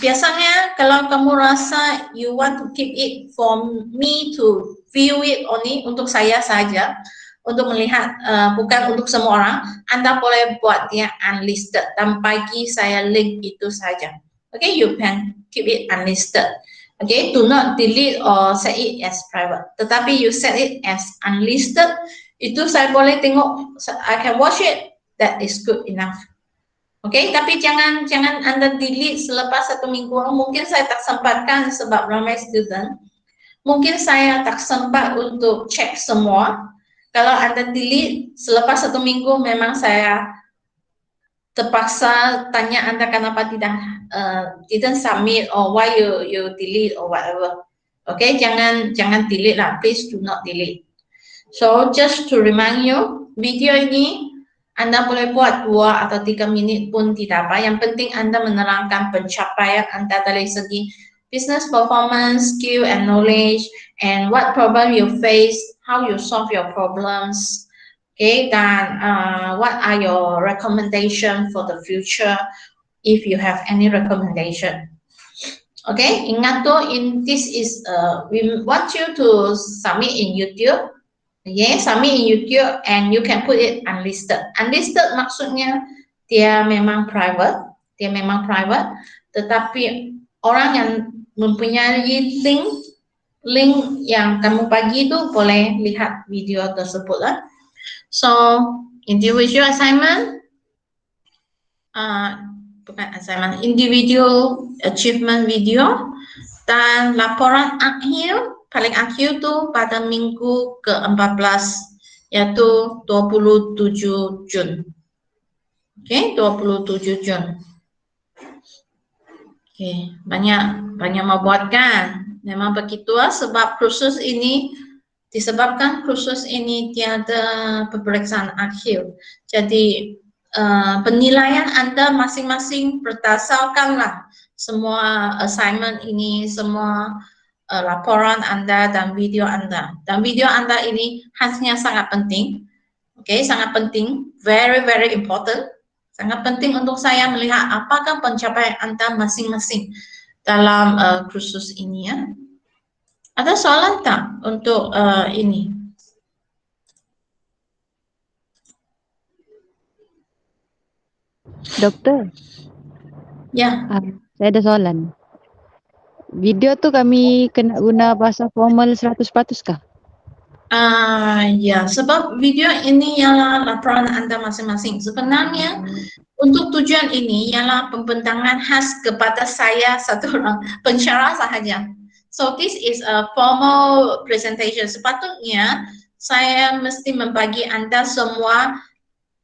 Biasanya kalau kamu rasa you want to keep it for me to view it only, untuk saya saja, untuk melihat, bukan untuk semua orang, Anda boleh buat dia unlisted dan bagi saya link itu saja. Okay, you can keep it unlisted. Okay, do not delete or set it as private. Tetapi you set it as unlisted, itu saya boleh tengok, I can watch it, that is good enough. Okay, tapi jangan Anda delete selepas 1 minggu. Mungkin saya tak sempatkan sebab ramai student. Mungkin saya tak sempat untuk cek semua. Kalau Anda delete selepas 1 minggu, memang saya terpaksa tanya Anda kenapa didn't submit or why you delete or whatever. Okay, jangan delete lah, please do not delete. So just to remind you, video ini Anda boleh buat 2 atau 3 minit pun tidak apa. Yang penting Anda menerangkan pencapaian Anda dari segi business performance, skill and knowledge, and what problem you face, how you solve your problems. Okay, dan what are your recommendation for the future if you have any recommendation. Okay, ingat tuh, this is we want you to submit in YouTube. Okay, submit in YouTube and you can put it unlisted. Unlisted maksudnya dia memang private, tetapi orang yang mempunyai link yang kamu bagi itu boleh lihat video tersebut lah. So, individual assignment, individual achievement video, dan laporan akhir, paling akhir tu pada minggu ke-14, yaitu 27 Jun. Okay, 27 Jun. Okay, banyak mau buat kan? Memang begitu lah, sebab kursus ini disebabkan kursus ini tiada peperiksaan akhir. Jadi penilaian Anda masing-masing berdasarkanlah semua assignment ini, semua laporan Anda dan video Anda. Dan video Anda ini khasnya sangat penting. Okay, sangat penting, very important. Sangat penting untuk saya melihat apakah pencapaian Anda masing-masing dalam kursus ini ya. Ada soalan tak untuk ini? Dokter. Ya. Saya ada soalan. Video tu kami kena guna bahasa formal 100% kah? Ya, sebab video ini ialah laporan Anda masing-masing. Sebenarnya untuk tujuan ini ialah pembentangan khas kepada saya satu orang pensyarah sahaja. So this is a formal presentation. Sepatutnya saya mesti membagi Anda semua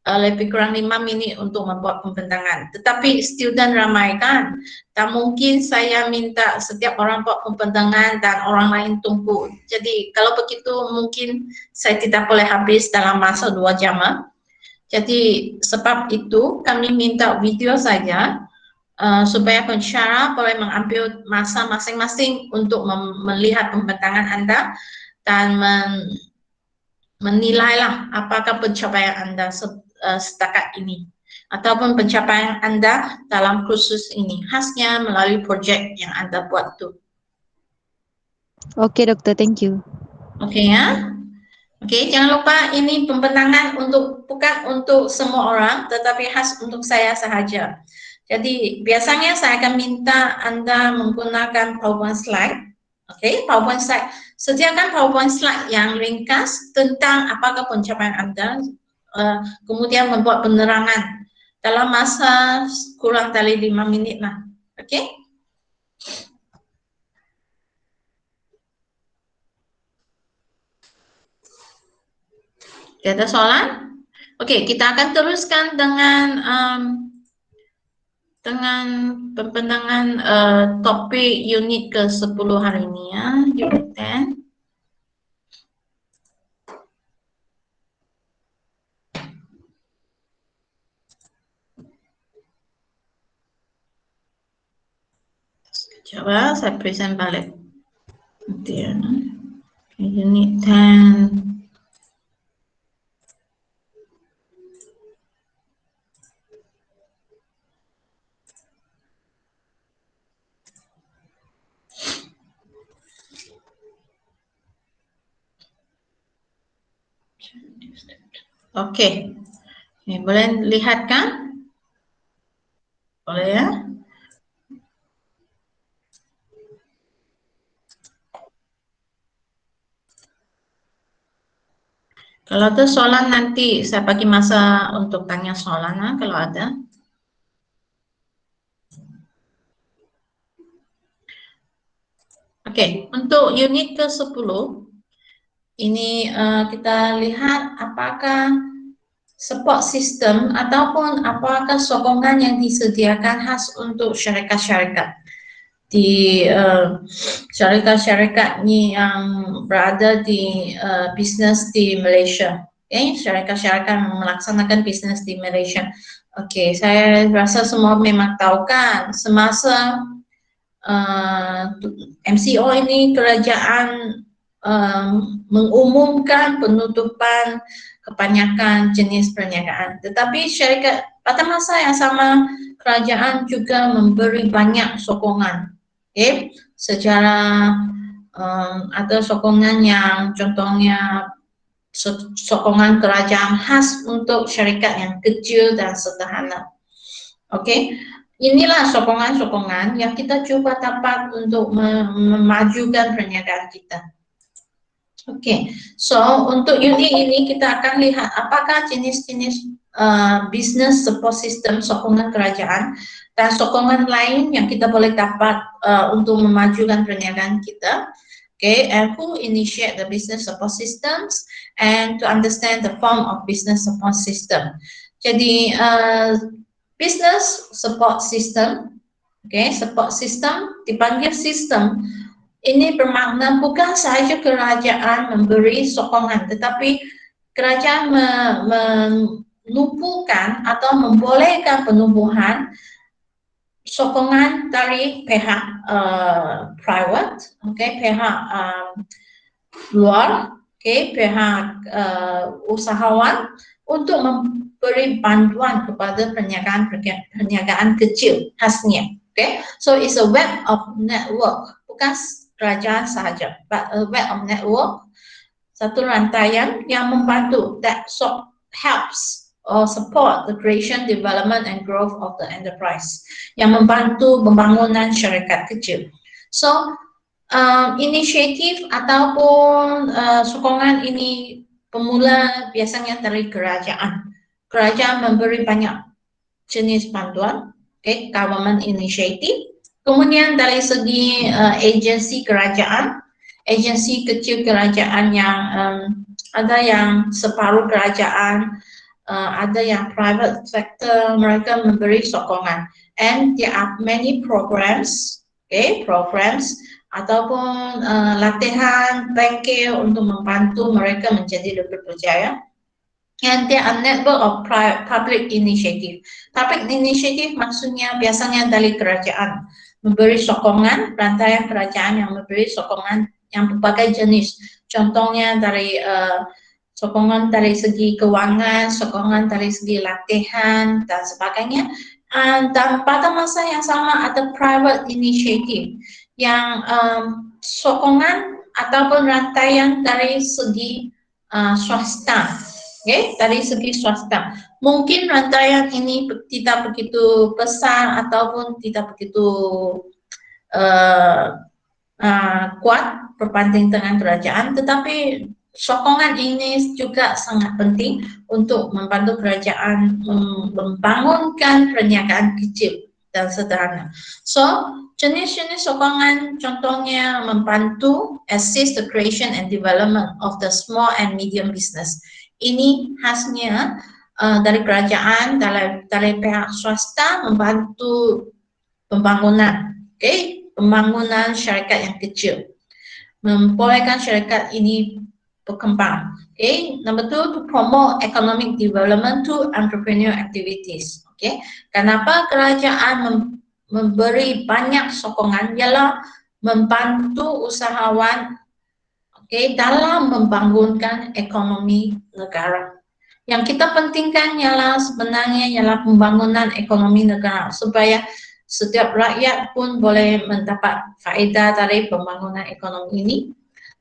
lebih kurang 5 minit untuk membuat pembentangan. Tetapi student ramai kan, tak mungkin saya minta setiap orang buat pembentangan dan orang lain tunggu. Jadi kalau begitu mungkin saya tidak boleh habis dalam masa 2 jam. Jadi sebab itu kami minta video saja supaya pensyarah boleh mengambil masa masing-masing untuk melihat pembentangan Anda dan menilailah apakah pencapaian Anda setakat ini ataupun pencapaian Anda dalam kursus ini khasnya melalui projek yang Anda buat tu. Okey doktor, thank you. Okey ya. Okey, jangan lupa ini pembentangan bukan untuk semua orang tetapi khas untuk saya sahaja. Jadi biasanya saya akan minta Anda menggunakan PowerPoint slide. Okey, PowerPoint slide. Sediakan PowerPoint slide yang ringkas tentang apakah pencapaian Anda, kemudian membuat penerangan dalam masa kurang dari 5 minit lah. Okey? Ada soalan? Okey, kita akan teruskan dengan pembentangan topik unit ke-10 hari ini ya, unit 10. Coba saya present balik. Nanti ya. Unit 10. Okey. Boleh lihat kan? Boleh ya? Kalau ada soalan nanti saya bagi masa untuk tanya soalan kalau ada. Okey, untuk unit ke-10 ini kita lihat apakah support system ataupun apakah sokongan yang disediakan khas untuk syarikat-syarikat di syarikat-syarikat ni yang berada di bisnes di Malaysia. Syarikat-syarikat melaksanakan bisnes di Malaysia. Okey, saya rasa semua memang tahu kan semasa MCO ini kerajaan mengumumkan penutupan kebanyakan jenis perniagaan. Tetapi syarikat pada masa yang sama kerajaan juga memberi banyak sokongan. Secara ada sokongan yang contohnya sokongan kerajaan khas untuk syarikat yang kecil dan sederhana. Okey. Inilah sokongan-sokongan yang kita cuba dapat untuk memajukan perniagaan kita. Okey, so untuk unit ini kita akan lihat apakah jenis-jenis business support system sokongan kerajaan dan sokongan lain yang kita boleh dapat untuk memajukan perniagaan kita. Okay, and who initiate the business support systems and to understand the form of business support system. Jadi business support system, okay, support system dipanggil sistem. Ini bermakna bukan sahaja kerajaan memberi sokongan, tetapi kerajaan menumpukan atau membolehkan penumbuhan sokongan dari pihak private, okay, pihak luar, okay, pihak usahawan untuk memberi bantuan kepada perniagaan kecil khasnya. Okay, so it's a web of network, bukan kerajaan sahaja, but a web of network, satu rantaian yang membantu that helps or support the creation, development and growth of the enterprise, yang membantu pembangunan syarikat kecil. So inisiatif ataupun sokongan ini pemula biasanya dari kerajaan. Kerajaan memberi banyak jenis bantuan, okay, government initiative. Kemudian dari segi agensi kerajaan, agensi kecil kerajaan yang ada yang separuh kerajaan ada yang private sector, mereka memberi sokongan. And there are many programs, programs ataupun latihan bengkel untuk membantu mereka menjadi lebih berjaya. And there are network of public initiative. Public initiative maksudnya biasanya dari kerajaan, memberi sokongan, rantaian kerajaan yang memberi sokongan yang berbagai jenis. Contohnya dari sokongan dari segi keuangan, sokongan dari segi latihan dan sebagainya. Dan pada masa yang sama ada private initiative yang sokongan ataupun rantaian dari segi swasta. Dari segi swasta. Mungkin rantaian ini tidak begitu besar ataupun tidak begitu kuat berbanding dengan kerajaan, tetapi sokongan ini juga sangat penting untuk membantu kerajaan membangunkan perniagaan kecil dan sederhana. So, jenis-jenis sokongan contohnya membantu assist the creation and development of the small and medium business. Ini khasnya dari kerajaan, dari pihak swasta membantu pembangunan, pembangunan syarikat yang kecil, membolehkan syarikat ini berkembang. Number 2, to promote economic development to entrepreneur activities. Kenapa kerajaan memberi banyak sokongan? Ialah membantu usahawan dalam membangunkan ekonomi negara. Yang kita pentingkan sebenarnya ialah pembangunan ekonomi negara supaya setiap rakyat pun boleh mendapat faedah dari pembangunan ekonomi ini.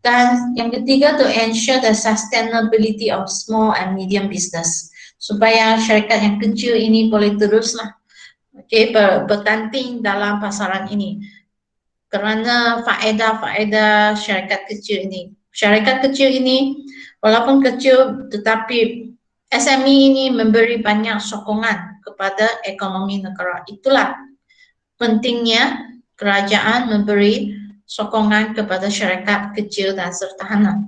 Dan yang ketiga, to ensure the sustainability of small and medium business, supaya syarikat yang kecil ini boleh teruslah bertanding dalam pasaran ini. Kerana faedah syarikat kecil ini. Syarikat kecil ini walaupun kecil tetapi SME ini memberi banyak sokongan kepada ekonomi negara. Itulah pentingnya kerajaan memberi sokongan kepada syarikat kecil dan sederhana.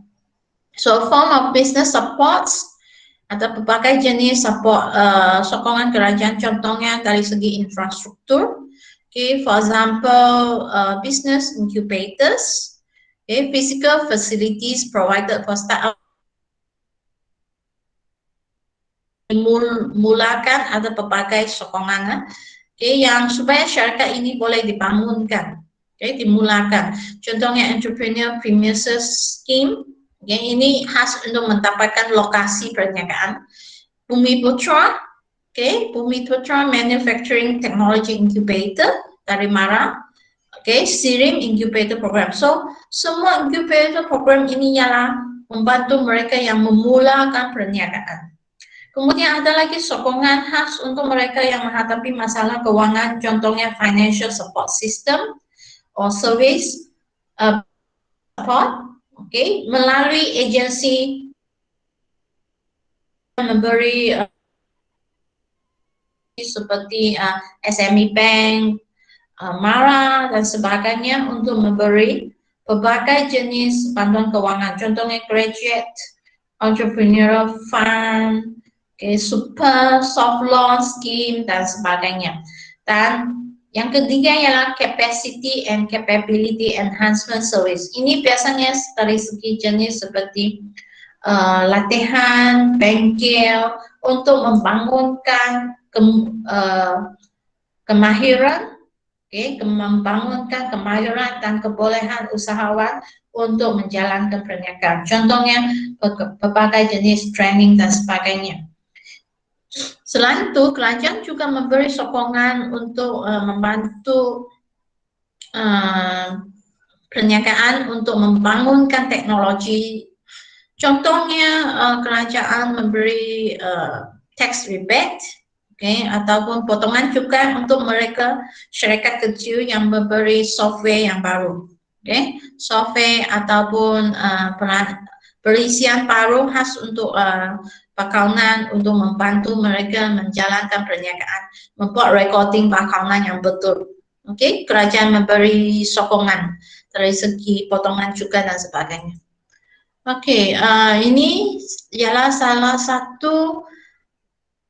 So, form of business supports, ada berbagai jenis support sokongan kerajaan, contohnya dari segi infrastruktur. For example, business incubators, physical facilities provided for startup. Mulakan ada berbagai sokongan yang supaya syarikat ini boleh dibangunkan, dimulakan. Contohnya entrepreneur premises scheme, ini khas untuk mendapatkan lokasi perniagaan. Bumiputra, Bumiputra Manufacturing Technology Incubator dari MARA, SIRIM Incubator Program. So, semua incubator program ini ialah membantu mereka yang memulakan perniagaan. Kemudian ada lagi sokongan khas untuk mereka yang menghadapi masalah keuangan, contohnya financial support system or service support, melalui agensi memberi seperti SME Bank, MARA dan sebagainya untuk memberi berbagai jenis bantuan keuangan, contohnya Graduate Entrepreneurial Fund, Super Soft Loan Scheme dan sebagainya. Dan yang ketiga ialah Capacity and Capability Enhancement Service. Ini biasanya dari segi jenis seperti latihan, bengkel untuk membangunkan kemahiran, membangunkan kemahiran dan kebolehan usahawan untuk menjalankan perniagaan. Contohnya berbagai jenis training dan sebagainya. Selain itu, kerajaan juga memberi sokongan untuk membantu perniagaan untuk membangunkan teknologi. Contohnya kerajaan memberi tax rebate, ataupun potongan cukai untuk mereka syarikat kecil yang memberi software yang baru, software ataupun perisian baru khas untuk bakaunan untuk membantu mereka menjalankan perniagaan, membuat recording bakaunan yang betul. Kerajaan memberi sokongan dari segi potongan cukai dan sebagainya. Ini ialah salah satu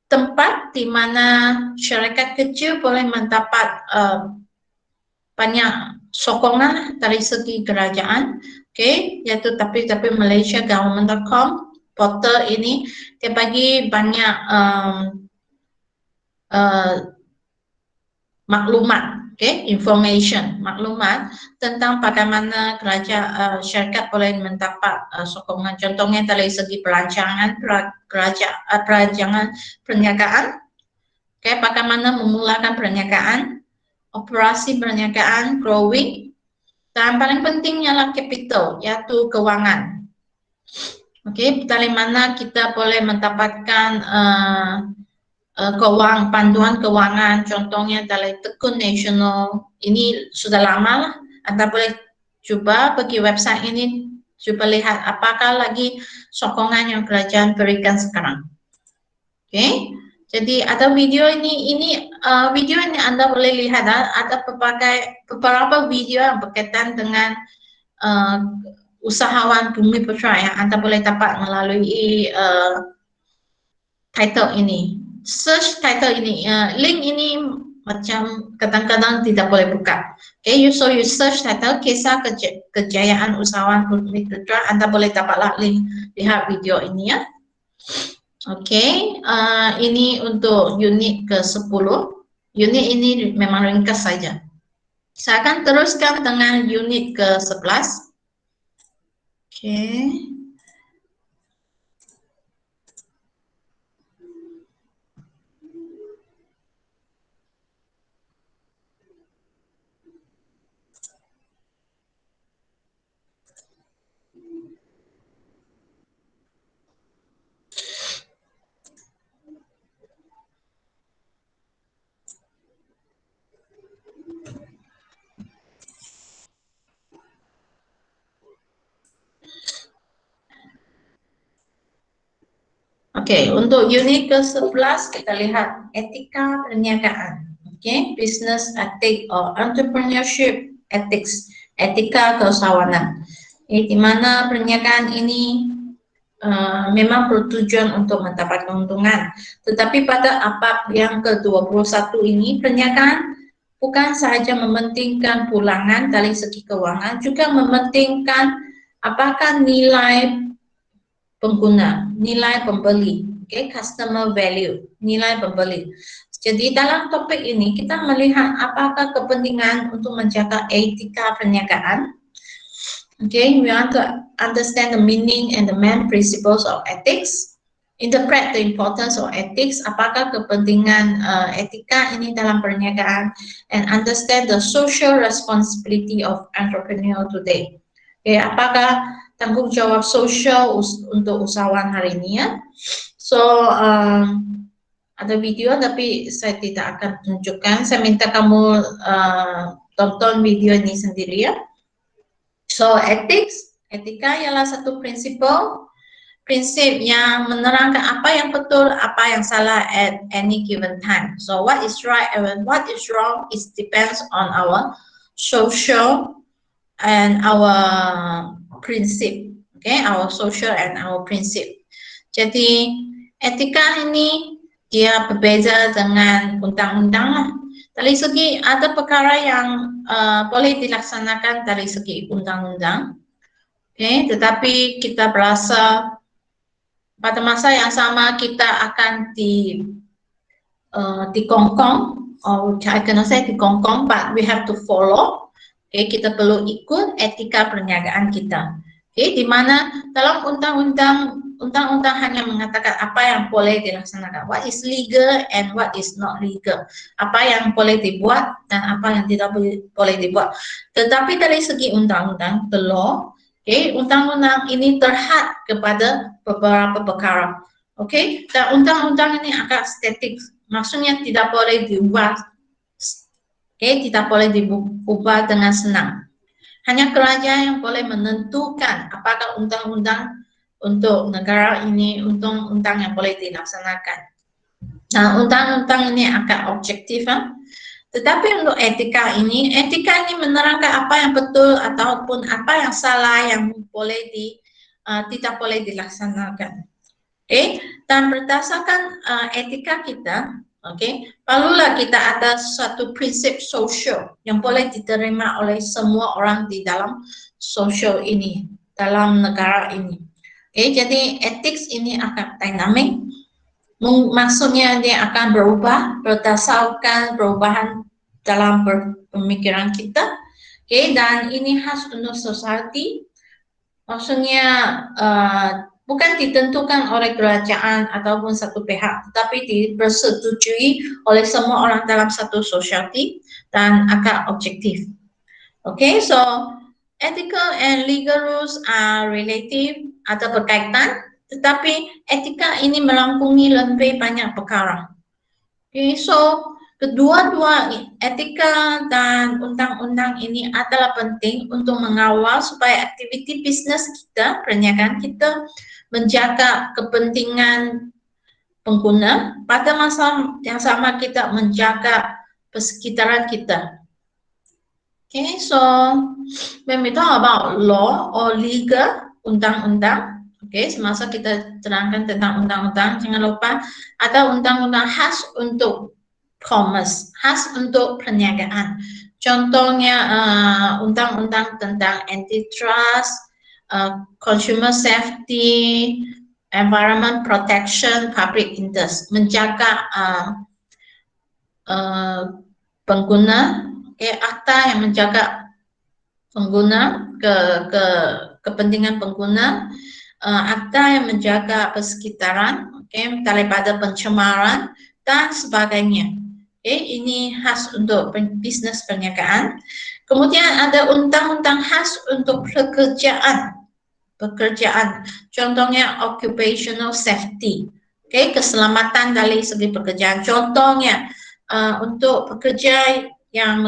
tempat di mana syarikat kecil boleh mendapat banyak sokongan dari segi kerajaan, yaitu tapi malaysiagovernment.com portal ini dia bagi banyak maklumat, maklumat tentang bagaimana syarikat boleh mendapat sokongan. Contohnya dari segi perancangan perniagaan, bagaimana memulakan perniagaan, operasi perniagaan, growing, dan paling pentingnya lah capital, yaitu keuangan. Dari mana kita boleh mendapatkan panduan keuangan, contohnya dari Tekun Nasional. Ini sudah lama lah, Anda boleh coba pergi website ini, coba lihat apakah lagi sokongan yang kerajaan berikan sekarang. Jadi ada video ini video ini Anda boleh lihat, ada beberapa video yang berkaitan dengan usahawan Bumi Putra yang Anda boleh dapat melalui title ini. Search title ini, link ini macam kadang-kadang tidak boleh buka. So you search title kisah kejayaan usahawan Bumi Putra, Anda boleh dapatlah link, lihat video ini ya. Ini untuk unit ke-10. Unit ini memang ringkas saja. Saya akan teruskan dengan unit ke-11. Untuk unit ke-11 kita lihat etika perniagaan. Business ethics or entrepreneurship ethics, etika keusahawanan. Di mana perniagaan ini memang bertujuan untuk mendapat keuntungan. Tetapi pada abad yang ke-21 ini, perniagaan bukan sahaja mementingkan pulangan dari segi keuangan, juga mementingkan apakah nilai pengguna, nilai pembeli, customer value, nilai pembeli. Jadi dalam topik ini kita melihat apakah kepentingan untuk menjaga etika perniagaan. We want to understand the meaning and the main principles of ethics. Interpret the importance of ethics. Apakah kepentingan etika ini dalam perniagaan, and understand the social responsibility of entrepreneur today. Apakah tanggung jawab sosial untuk usahawan hari ini ya. So ada video tapi saya tidak akan tunjukkan. Saya minta kamu tonton video ini sendiri ya. So etika ialah satu prinsip yang menerangkan apa yang betul, apa yang salah at any given time. So what is right and what is wrong is depends on our social and our prinsip, our social and our prinsip. Jadi etika ini dia berbeda dengan undang-undang. Dari segi ada perkara yang boleh dilaksanakan dari segi undang-undang, tetapi kita berasa pada masa yang sama kita akan dikongkong, or I cannot say dikongkong, but we have to follow. Kita perlu ikut etika perniagaan kita. Di mana dalam undang-undang hanya mengatakan apa yang boleh dilaksanakan, what is legal and what is not legal, apa yang boleh dibuat dan apa yang tidak boleh dibuat. Tetapi dari segi undang-undang, the law, undang-undang ini terhad kepada beberapa perkara. Dan undang-undang ini agak statik, maksudnya tidak boleh diubah. Tidak boleh diubah dengan senang. Hanya kerajaan yang boleh menentukan apakah undang-undang untuk negara ini undang-undang yang boleh dilaksanakan. Nah, undang-undang ini agak objektif, tetapi untuk etika ini menerangkan apa yang betul ataupun apa yang salah yang boleh tidak boleh dilaksanakan. Dan berdasarkan etika kita, perlulah kita ada satu prinsip sosial yang boleh diterima oleh semua orang di dalam sosial ini, dalam negara ini. Jadi etik ini akan dinamik, maksudnya dia akan berubah berdasarkan perubahan dalam pemikiran kita, dan ini khas untuk society, maksudnya bukan ditentukan oleh kerajaan ataupun satu pihak, tetapi dipersetujui oleh semua orang dalam satu society dan akan objektif. So ethical and legal rules are relative atau berkaitan, tetapi etika ini melengkapi lebih banyak perkara. So kedua-dua etika dan undang-undang ini adalah penting untuk mengawal supaya aktiviti bisnis kita, perniagaan kita, menjaga kepentingan pengguna, pada masa yang sama kita menjaga persekitaran kita. So when we talk about law or legal, undang-undang, semasa kita terangkan tentang undang-undang, jangan lupa ada undang-undang khas untuk commerce, khas untuk perniagaan. Contohnya undang-undang tentang antitrust, consumer safety, environment protection, public interest, menjaga pengguna, akta yang menjaga pengguna, kepentingan pengguna, akta yang menjaga persekitaran, daripada pencemaran dan sebagainya. Ini khas untuk bisnis perniagaan. Kemudian ada undang-undang khas untuk pekerjaan. Contohnya occupational safety, keselamatan dari segi pekerjaan. Contohnya untuk pekerja yang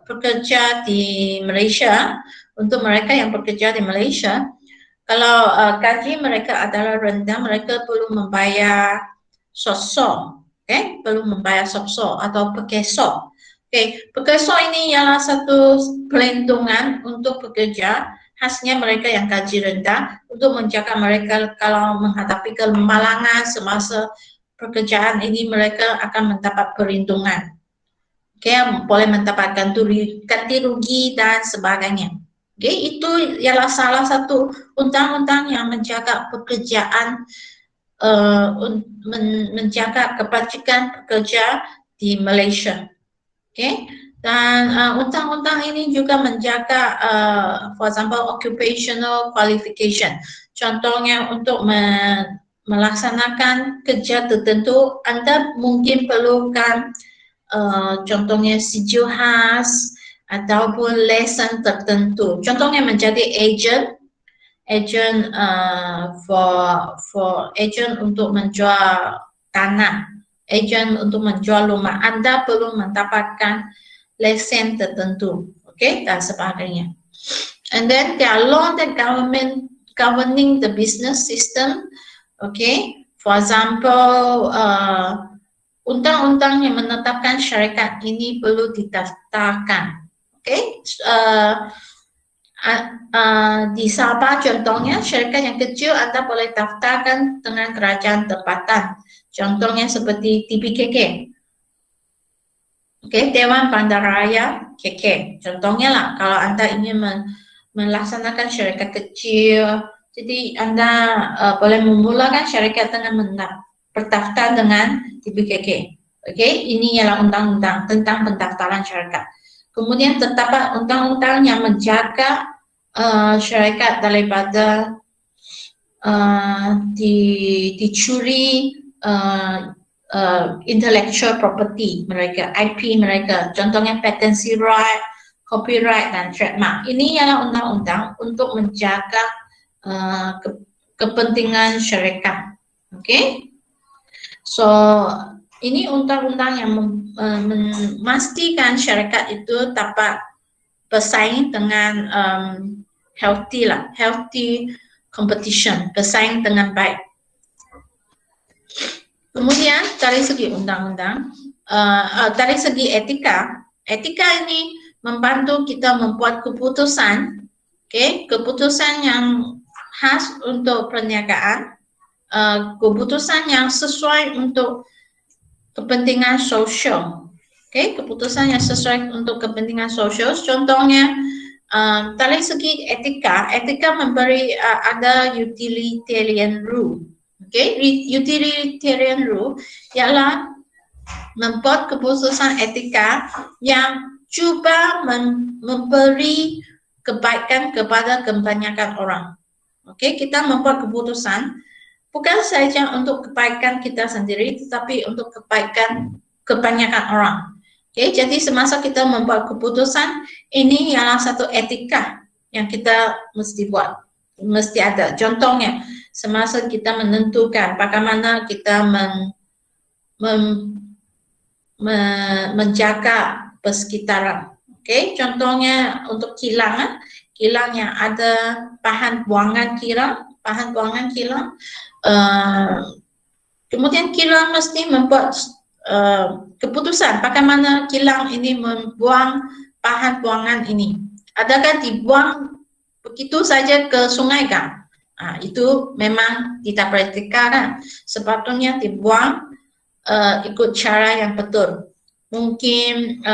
bekerja di Malaysia, untuk mereka yang bekerja di Malaysia, kalau gaji mereka adalah rendah, mereka perlu membayar SOSO, perlu membayar SOSO atau pekeso. Pekeso ini ialah satu pelindungan untuk pekerja, khasnya mereka yang gaji rendah, untuk menjaga mereka kalau menghadapi kemalangan semasa pekerjaan ini, mereka akan mendapat perlindungan. Boleh mendapatkan ganti rugi dan sebagainya. Itu ialah salah satu undang-undang yang menjaga pekerjaan, menjaga kebajikan pekerja di Malaysia. Dan undang-undang ini juga menjaga, for example, occupational qualification. Contohnya untuk melaksanakan kerja tertentu, Anda mungkin perlukan contohnya sijil khas ataupun lesen tertentu. Contohnya menjadi agent for agent untuk menjual tanah, agent untuk menjual rumah. Anda perlu mendapatkan lesen tertentu, dan sebagainya. And then there are law that governing the business system. For example, undang-undang yang menetapkan syarikat ini perlu didaftarkan. Di Sabah contohnya, syarikat yang kecil Anda boleh daftarkan dengan kerajaan tempatan. Contohnya seperti TBKK, Dewan Bandaraya KK. Contohnya lah, kalau Anda ingin melaksanakan syarikat kecil, jadi Anda boleh memulakan syarikat dengan berdaftar dengan TBKK. Ini ialah undang-undang tentang pendaftaran syarikat. Kemudian terdapat undang-undang yang menjaga syarikat daripada dicuri intellectual property mereka, IP mereka. Contohnya patency right, copyright dan trademark. Ini ialah undang-undang untuk menjaga kepentingan syarikat. So ini undang-undang yang memastikan syarikat itu dapat bersaing dengan healthy competition, bersaing dengan baik. Kemudian dari segi undang-undang, dari segi etika ini membantu kita membuat keputusan, keputusan yang khas untuk perniagaan, keputusan yang sesuai untuk kepentingan sosial. Okey, keputusan yang sesuai untuk kepentingan sosial. Contohnya dari segi etika, etika memberi ada utilitarian rule. Okey, utilitarian rule ialah membuat keputusan etika yang cuba memberi kebaikan kepada kebanyakan orang. Okey, kita membuat keputusan bukan saja untuk kebaikan kita sendiri, tetapi untuk kebaikan kebanyakan orang. Okey, jadi semasa kita membuat keputusan, ini ialah satu etika yang kita mesti buat, mesti ada. Contohnya, semasa kita menentukan bagaimana kita menjaga persekitaran. Okey, contohnya untuk kilang, kilang yang ada bahan buangan kilang, kemudian kilang mesti membuat keputusan bagaimana kilang ini membuang bahan buangan ini. Adakah dibuang begitu saja ke sungai kan? Itu memang tidak praktikal kan? Sepatutnya dibuang ikut cara yang betul. Mungkin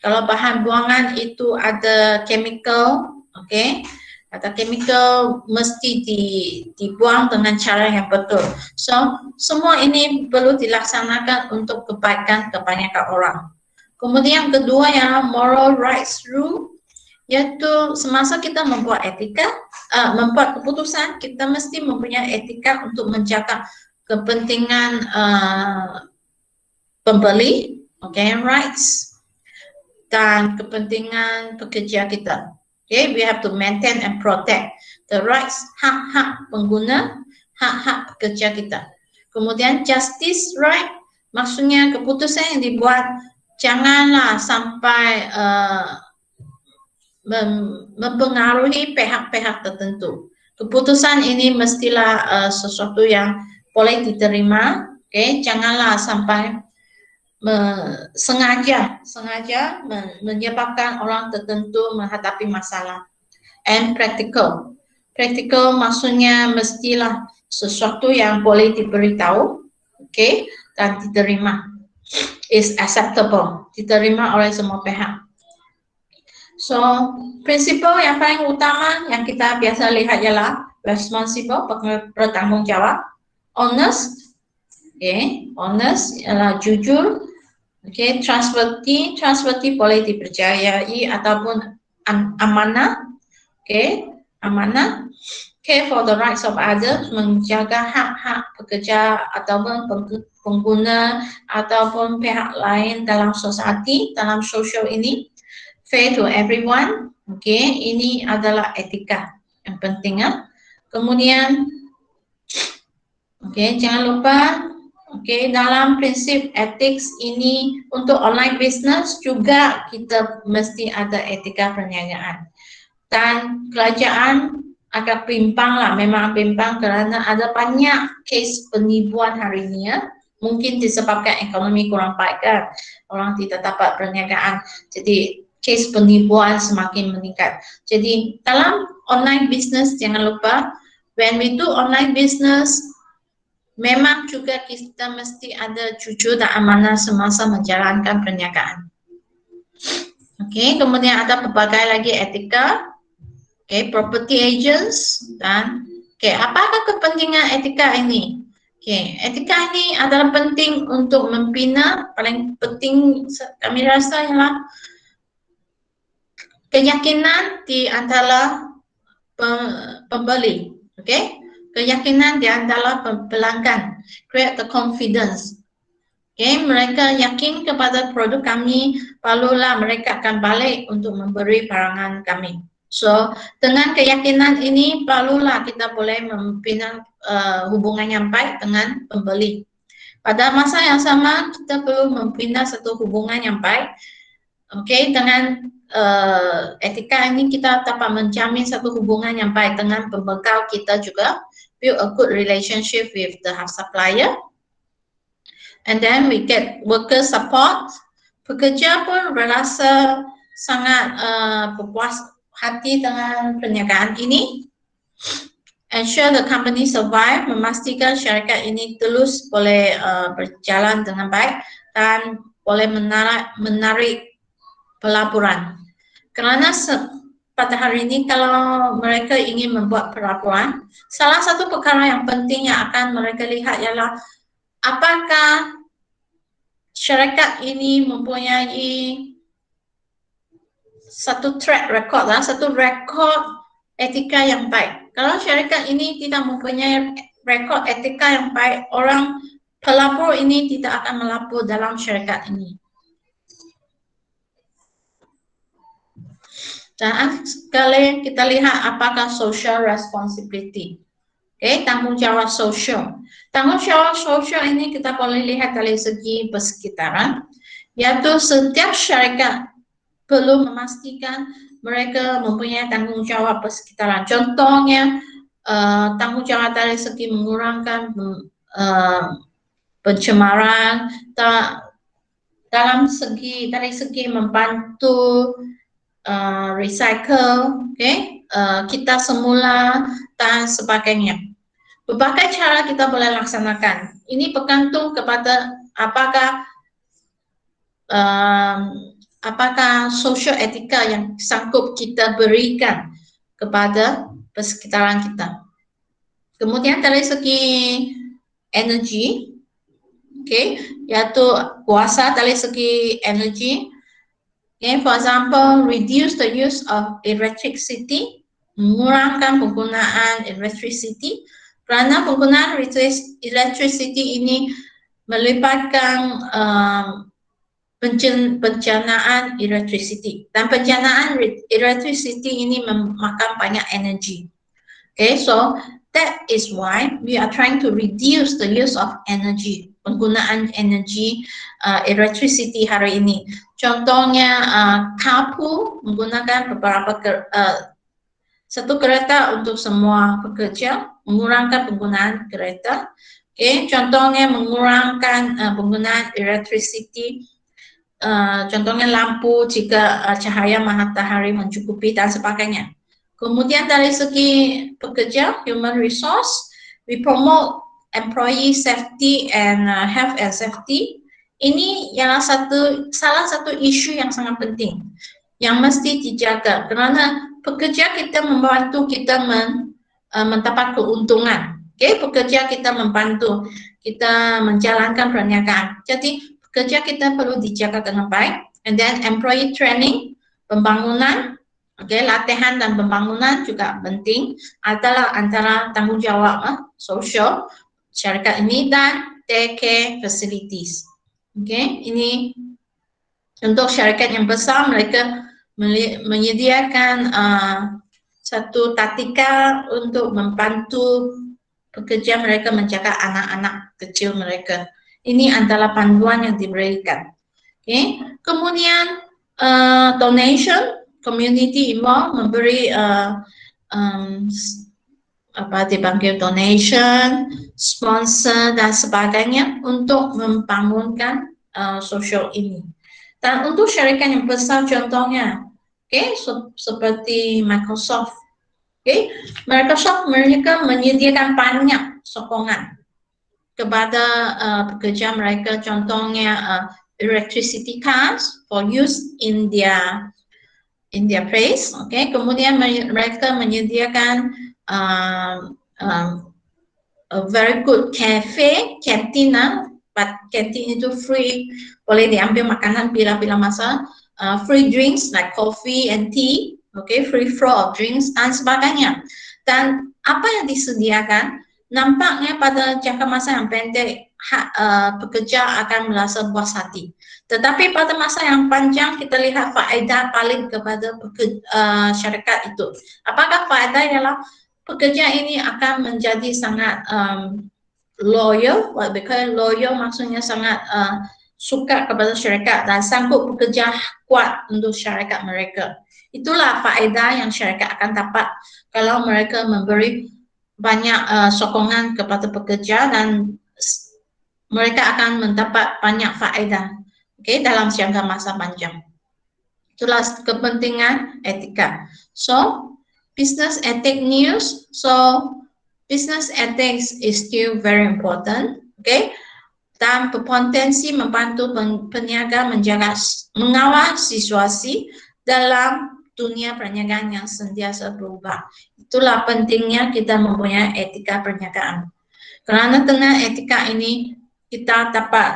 kalau bahan buangan itu ada chemical, okay? Ada chemical mesti dibuang dengan cara yang betul. So, semua ini perlu dilaksanakan untuk kebaikan kebanyakan orang. Kemudian yang kedua yang moral rights rule, yaitu semasa kita membuat etika, membuat keputusan, kita mesti mempunyai etika untuk menjaga kepentingan pembeli, okay, rights, dan kepentingan pekerja kita. Okay, we have to maintain and protect the rights, hak-hak pengguna, hak-hak pekerja kita. Kemudian justice right, maksudnya keputusan yang dibuat janganlah sampai mempengaruhi pihak-pihak tertentu. Keputusan ini mestilah sesuatu yang boleh diterima, okay? Janganlah sampai sengaja menyebabkan orang tertentu menghadapi masalah. And practical maksudnya mestilah sesuatu yang boleh diberitahu, okay, dan diterima, is acceptable, diterima oleh semua pihak. So, prinsipal yang paling utama yang kita biasa lihat ialah responsible, bertanggung jawab, honest, okay, honest ialah jujur, okay, trustworthy boleh dipercayai ataupun amanah, okay, amanah, care for the rights of others, menjaga hak-hak pekerja ataupun pengguna ataupun pihak lain dalam society, dalam social ini, fair to everyone, okay, ini adalah etika yang penting ya. Kemudian, okay, jangan lupa, okay, dalam prinsip ethics ini untuk online business juga kita mesti ada etika perniagaan. Dan kerajaan agak bimbang lah, memang bimbang kerana ada banyak case penipuan hari ini ya. Mungkin disebabkan ekonomi kurang baik kan, orang tidak dapat perniagaan. Jadi case penipuan semakin meningkat. Jadi dalam online business jangan lupa, when we do online business, memang juga kita mesti ada jujur dan amanah semasa menjalankan perniagaan. Okey, kemudian ada berbagai lagi etika. Okey, property agents dan apakah kepentingan etika ini? Okey, etika ini adalah penting untuk membina, paling penting kami rasa ialah keyakinan di antara pembeli. Okey? Keyakinan di antara pelanggan, create the confidence. Okay, mereka yakin kepada produk kami, lalulah mereka akan balik untuk memberi barangan kami. So, dengan keyakinan ini, lalulah kita boleh membina hubungan yang baik dengan pembeli. Pada masa yang sama, kita perlu membina satu hubungan yang baik. Okay, dengan etika ini kita dapat menjamin satu hubungan yang baik dengan pembekal kita juga. Build a good relationship with the supplier. And then we get worker support. Pekerja pun merasa sangat berpuas hati dengan perniagaan ini. ensure the company survive, memastikan syarikat ini terus boleh berjalan dengan baik dan boleh menarik pelaburan. Kerana pada hari ini kalau mereka ingin membuat pelaburan, salah satu perkara yang penting yang akan mereka lihat ialah apakah syarikat ini mempunyai satu track record, satu rekod etika yang baik. Kalau syarikat ini tidak mempunyai rekod etika yang baik, orang pelapor ini tidak akan melapor dalam syarikat ini. Dan sekali kita lihat apakah social responsibility. Tanggung jawab sosial. Tanggung jawab sosial ini kita boleh lihat dari segi persekitaran, yaitu setiap syarikat perlu memastikan mereka mempunyai tanggung jawab persekitaran. Contohnya, tanggung jawab dari segi mengurangkan pencemaran, dari segi membantu recycle, kita semula dan sebagainya. Berbagai cara kita boleh laksanakan. Ini bergantung kepada apakah social etika yang sanggup kita berikan kepada persekitaran kita. Kemudian dari segi energi, yaitu kuasa dari segi energi. For example, reduce the use of electricity, mengurangkan penggunaan electricity, kerana penggunaan electricity ini melibatkan pencanaan electricity, dan pencanaan electricity ini memakan banyak energi. So that is why we are trying to reduce the use of energy, penggunaan energi electricity hari ini. Contohnya carpool, menggunakan beberapa satu kereta untuk semua pekerja, mengurangkan penggunaan kereta. Contohnya mengurangkan penggunaan electricity, contohnya lampu jika cahaya matahari mencukupi dan sebagainya. Kemudian dari segi pekerja, human resource, we promote employee safety and health and safety. Ini ialah salah satu isu yang sangat penting yang mesti dijaga, kerana pekerja kita membantu kita mendapat keuntungan. Pekerja kita membantu kita menjalankan perniagaan. Jadi pekerja kita perlu dijaga dengan baik. And then employee training, pembangunan, latihan dan pembangunan juga penting, adalah antara tanggung jawab sosial syarikat ini, dan daycare facilities. Ini untuk syarikat yang besar, mereka menyediakan satu taktikal untuk membantu pekerja mereka menjaga anak-anak kecil mereka. Ini adalah panduan yang diberikan. Kemudian donation, community involved, memberi dipanggil donation, sponsor dan sebagainya untuk membangunkan sosial ini. Dan untuk syarikat yang besar contohnya, seperti Microsoft, Microsoft mereka menyediakan banyak sokongan kepada pekerja mereka, contohnya electricity cards for use in their place. Kemudian mereka menyediakan a very good cafe, canteen, but canteen itu free, boleh diambil makanan bila-bila masa, free drinks like coffee and tea, free flow of drinks dan sebagainya. Dan apa yang disediakan, nampaknya pada jangka masa yang pendek pekerja akan merasa puas hati. Tetapi pada masa yang panjang kita lihat faedah paling kepada syarikat itu. Apakah faedah ialah pekerja ini akan menjadi sangat loyal, loyal maksudnya sangat suka kepada syarikat dan sanggup bekerja kuat untuk syarikat mereka. Itulah faedah yang syarikat akan dapat kalau mereka memberi banyak sokongan kepada pekerja, dan mereka akan mendapat banyak faedah dalam jangka masa panjang. Itulah kepentingan etika. So, business ethic news. So, business ethics is still very important, okay? Dan berpotensi membantu peniaga mengawal situasi dalam dunia perniagaan yang sentiasa berubah. Itulah pentingnya kita mempunyai etika perniagaan. Kerana dengan etika ini kita dapat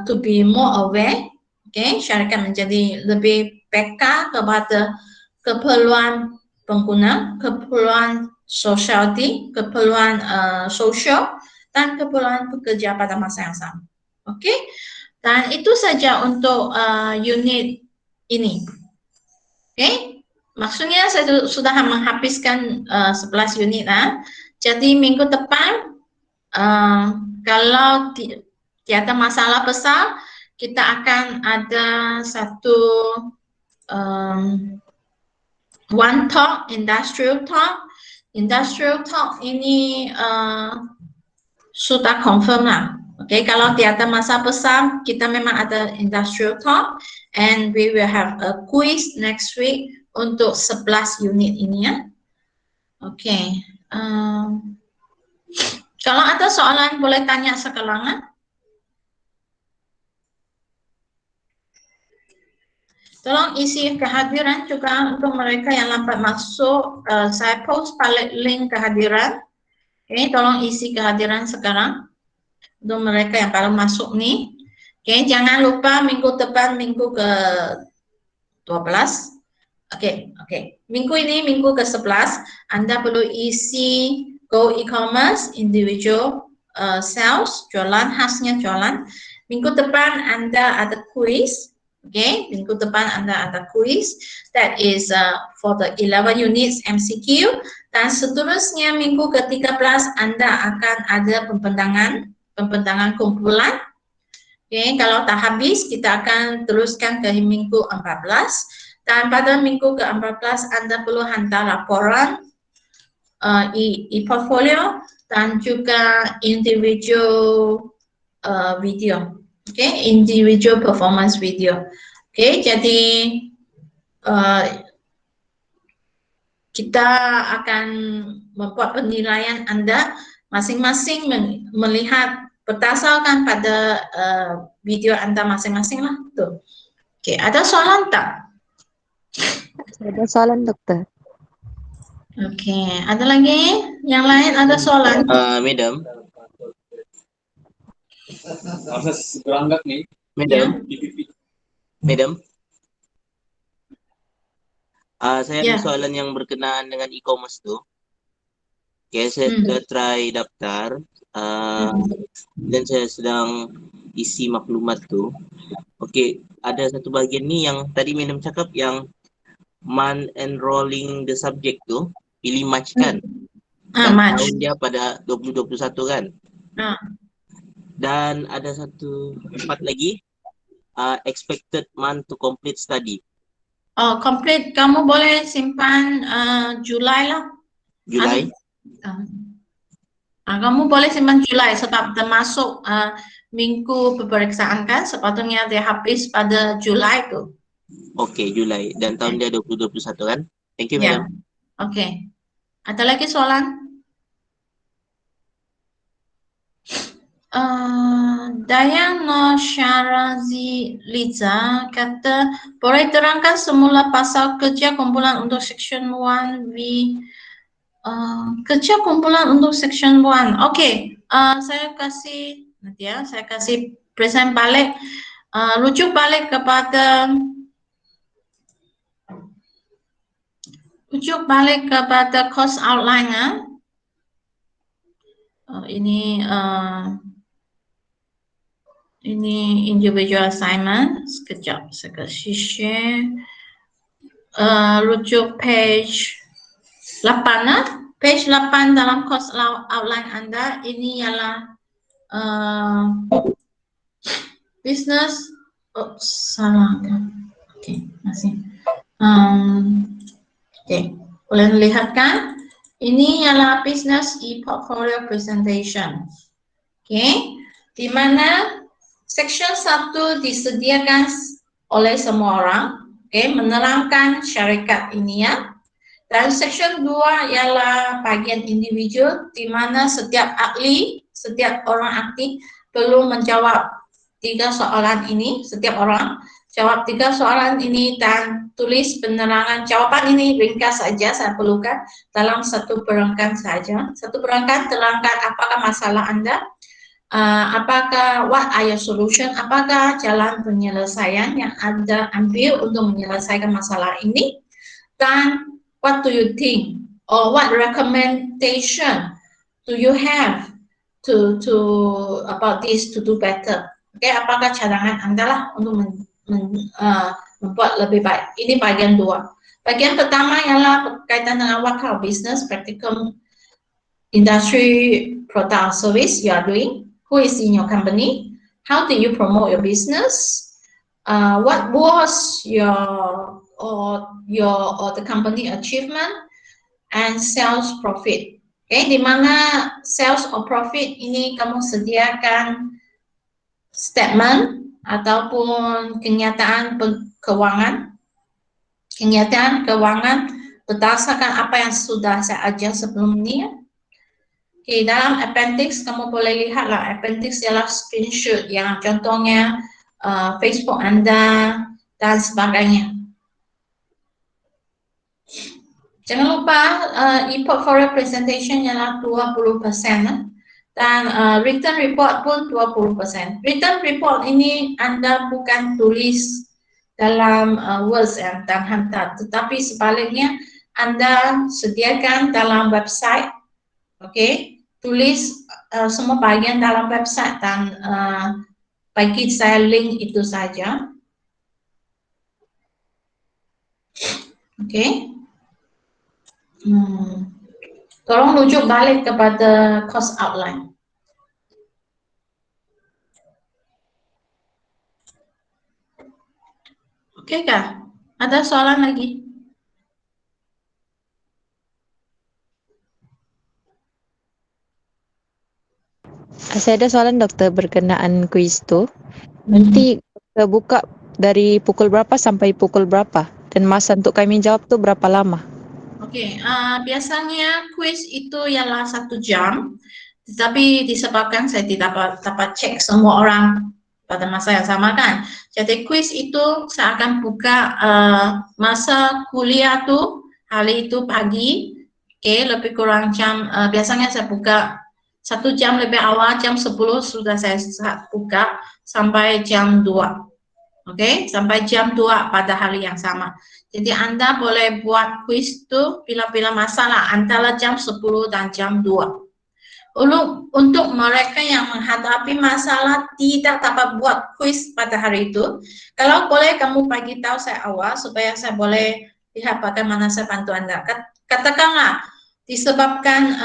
to be more aware, okay? Syarikat menjadi lebih peka kepada keperluan pengguna, keperluan society, keperluan sosial dan keperluan pekerja pada masa yang sama. Okey, dan itu saja untuk unit ini. Okey, maksudnya saya sudah menghabiskan 11 unit lah. Jadi minggu depan kalau tiada masalah besar, kita akan ada satu one talk, industrial talk. Industrial talk ini sudah confirm lah. Okay, kalau tiada masa besar, kita memang ada industrial talk and we will have a quiz next week untuk 11 unit ini ya. Okay. Kalau ada soalan boleh tanya sekarang. Tolong isi kehadiran juga untuk mereka yang lambat masuk. Saya post balik link kehadiran. Okay, tolong isi kehadiran sekarang untuk mereka yang baru masuk nih. Okay, jangan lupa minggu depan minggu ke 12. Okay. Minggu ini minggu ke 11. Anda perlu isi Go E-commerce individual sales, jualan khasnya jualan. Minggu depan Anda ada quiz. Okay, minggu depan Anda ada quiz that is for the 11 units MCQ dan seterusnya minggu ke-13 Anda akan ada pembentangan kumpulan. Okay, kalau tak habis kita akan teruskan ke minggu 14 dan pada minggu ke-14 Anda perlu hantar laporan e-portfolio dan juga individual video. Okay, individual performance video. Okay, jadi kita akan membuat penilaian Anda masing-masing melihat berdasarkan pada video Anda masing-masing lah. Tuh. Okay, ada soalan tak? Ada soalan dokter. Okay, ada lagi? Yang lain ada soalan? Madam. Madam. Saya ada soalan yang berkenaan dengan e-commerce tu. Okay, saya sudah try daftar dan saya sedang isi maklumat tu. Okay, ada satu bahagian ni yang tadi Madam cakap yang month enrolling the subject tu, pilih March kan? March. Tahun dia pada 2021 kan? Dan ada satu tempat lagi, expected month to complete study. Oh, complete. Kamu boleh simpan Julai lah. Julai? Kamu boleh simpan Julai sebab termasuk minggu peperiksaan kan, sepatutnya dia habis pada Julai tu. Okey, Julai. Dan tahun dia 2021 kan? Thank you, Madam. Okey. Ada lagi soalan? Dayang Nur Syarazi Liza kata, boleh terangkan semula pasal kerja kumpulan untuk Section 1V. Kerja kumpulan untuk Section 1. Okey, saya kasih nanti ya, saya kasih present balik, rujuk balik kepada course outline. Ini individual assignment. Sekejap, saya kasih share. Rujuk page 8 page 8 dalam course outline Anda. Ini ialah business. Salah. Okey, masih. Okey, boleh lihat kan? Ini ialah business e-portfolio presentation. Okey, di mana Section 1 disediakan oleh semua orang, okay, menerangkan syarikat ini ya. Dan section 2 ialah bagian individu, di mana setiap ahli, setiap orang aktif perlu menjawab 3 soalan ini, setiap orang jawab 3 soalan ini dan tulis penerangan jawaban ini ringkas saja saya perlukan dalam satu perangkat saja. Satu perangkat terangkan apakah masalah Anda, apakah what are your solution, apakah jalan penyelesaian yang Anda ambil untuk menyelesaikan masalah ini, dan what do you think or what recommendation do you have to about this to do better. Oke, apakah cadangan Anda lah untuk membuat lebih baik. Ini bagian 2. Bagian pertama ialah berkaitan dengan what kind of business, practical industry, product or service you are doing. Who is in your company? How do you promote your business? What was your the company achievement and sales profit? Okay, di mana sales or profit ini kamu sediakan statement ataupun kenyataan keuangan berdasarkan apa yang sudah saya ajar sebelum ini. Okay, dalam appendix kamu boleh lihatlah, appendix ialah screenshot yang contohnya Facebook Anda dan sebagainya. Jangan lupa e-portfolio presentation ialah 20% dan written report pun 20%. Written report ini Anda bukan tulis dalam words dan hantar, tetapi sebaliknya Anda sediakan dalam website, okay? Tulis semua bagian dalam website dan bagi saya link itu saja. Okay. Tolong rujuk balik kepada course outline. Oke kah? Ada soalan lagi? Saya ada soalan dokter berkenaan kuis tu. Nanti kita buka dari pukul berapa sampai pukul berapa? Dan masa untuk kami jawab tu berapa lama? Oke, biasanya kuis itu ialah 1 jam. Tetapi disebabkan saya tidak dapat cek semua orang pada masa yang sama kan. Jadi kuis itu saya akan buka masa kuliah tu hari itu pagi. Oke, lebih kurang jam, biasanya saya buka 1 jam lebih awal, jam 10 sudah saya buka sampai jam 2. Oke, sampai jam 2 pada hari yang sama. Jadi Anda boleh buat kuis itu bila-bila masalah antara jam 10 dan jam 2. Untuk mereka yang menghadapi masalah tidak dapat buat kuis pada hari itu, kalau boleh kamu bagi tahu saya awal supaya saya boleh lihat bagaimana saya bantu Anda. Katakanlah disebabkan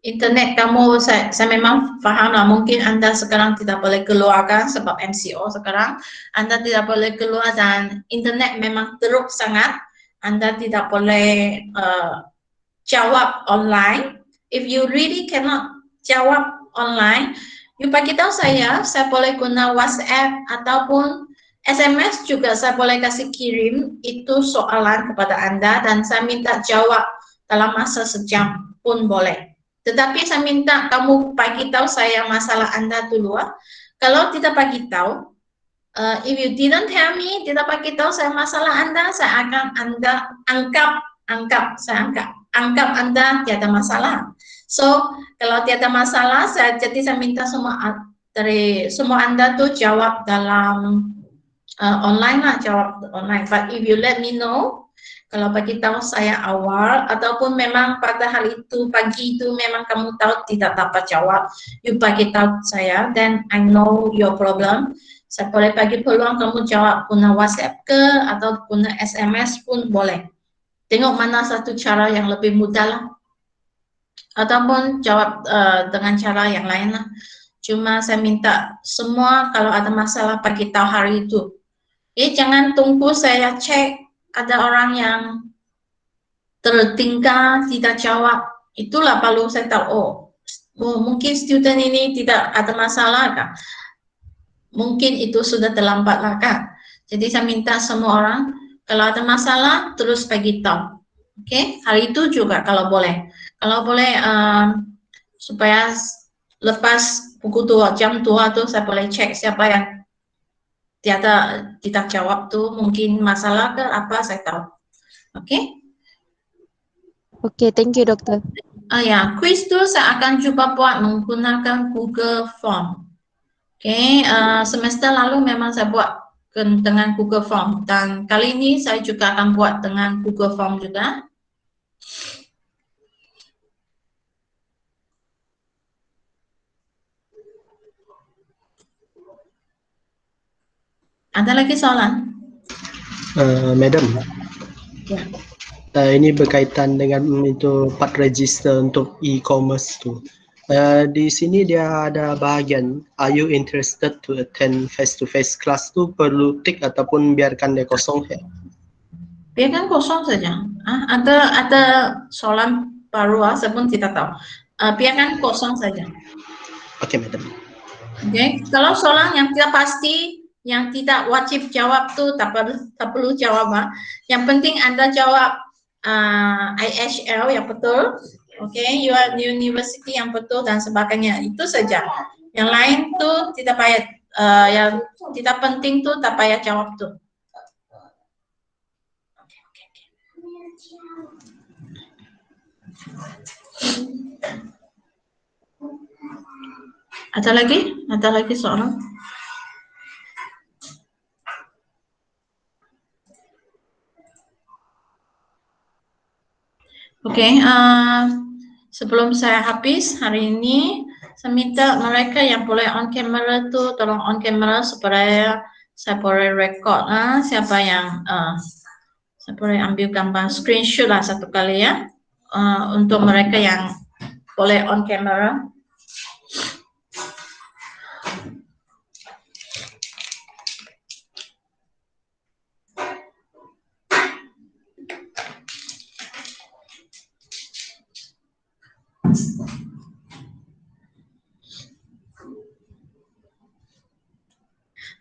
internet kamu, saya memang paham lah, mungkin Anda sekarang tidak boleh keluarkan sebab MCO sekarang, Anda tidak boleh keluar dan internet memang teruk sangat, Anda tidak boleh jawab online. If you really cannot jawab online, you bagi tahu saya boleh guna WhatsApp ataupun SMS juga saya boleh kasih kirim itu soalan kepada Anda dan saya minta jawab dalam masa sejam pun boleh. Tetapi saya minta kamu bagi tahu saya masalah Anda dulu. Kalau tidak bagi tahu, if you didn't tell me, tidak bagi tahu saya masalah Anda, saya akan anggap Anda tiada masalah. So, kalau tiada masalah, jadi saya minta semua Anda tuh jawab dalam online lah, jawab online. But if you let me know, kalau bagi tahu saya awal ataupun memang pada hari itu pagi itu memang kamu tahu tidak dapat jawab, you bagi tahu saya, then I know your problem. Saya boleh bagi peluang kamu jawab guna WhatsApp ke atau guna SMS pun boleh. Tengok mana satu cara yang lebih mudah lah. Ataupun jawab dengan cara yang lain lah. Cuma saya minta semua kalau ada masalah bagi tahu hari itu. Jangan tunggu saya cek ada orang yang tertinggal tidak jawab, itulah baru saya tahu, mungkin student ini tidak ada masalah kan, mungkin itu sudah terlambat lah kan. Jadi saya minta semua orang kalau ada masalah terus bagi tahu. Oke, hari itu juga kalau boleh. Kalau boleh supaya lepas pukul 2, jam 2 tuh saya boleh cek siapa yang tidak jawab tuh, mungkin masalah ke apa, saya tahu. Oke? Oke, thank you dokter. Ya, quiz tuh saya akan coba buat menggunakan Google Form. Oke, semester lalu memang saya buat dengan Google Form, dan kali ini saya juga akan buat dengan Google Form juga. Ada lagi soalan? Madam, Ya. ini berkaitan dengan itu part register untuk e-commerce tu. Di sini dia ada bahagian, are you interested to attend face-to-face class tu, perlu tick ataupun biarkan dia kosong ya? Biarkan kosong saja. Ada soalan baru, saya pun tidak tahu. Biarkan kosong saja. Oke, Madam. Oke, kalau soalan yang tidak pasti, yang tidak wajib jawab tuh tak perlu jawab. Yang penting Anda jawab IHL yang betul, oke, university yang betul dan sebagainya, itu saja. Yang lain tuh tidak payah, yang tidak penting tuh tak payah jawab tuh. Ada lagi soalan? Oke, sebelum saya habis hari ini, saya minta mereka yang boleh on camera tuh tolong on camera supaya saya boleh record siapa yang saya boleh ambil gambar screenshot lah satu kali ya, untuk mereka yang boleh on camera.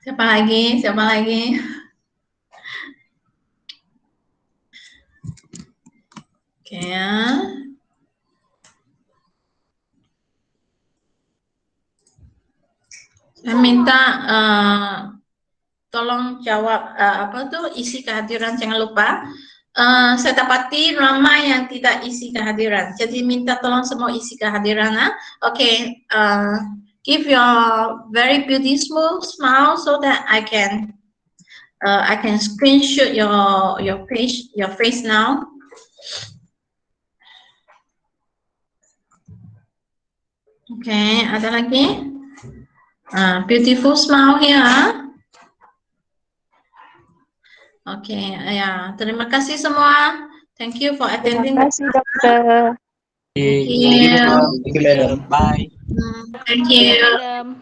Siapa lagi? Oke ya. Saya minta tolong jawab isi kehadiran, jangan lupa. Saya dapati ramai yang tidak isi kehadiran, jadi minta tolong semua isi kehadiran. Oke, give your very beautiful smile so that I can screenshot your face now. Oke, ada lagi? Beautiful smile here. Oke, ya, terima kasih semua. Thank you for attending. Terima kasih dokter. Thank you. Thank you, Madam. Bye. Thank you. Madam.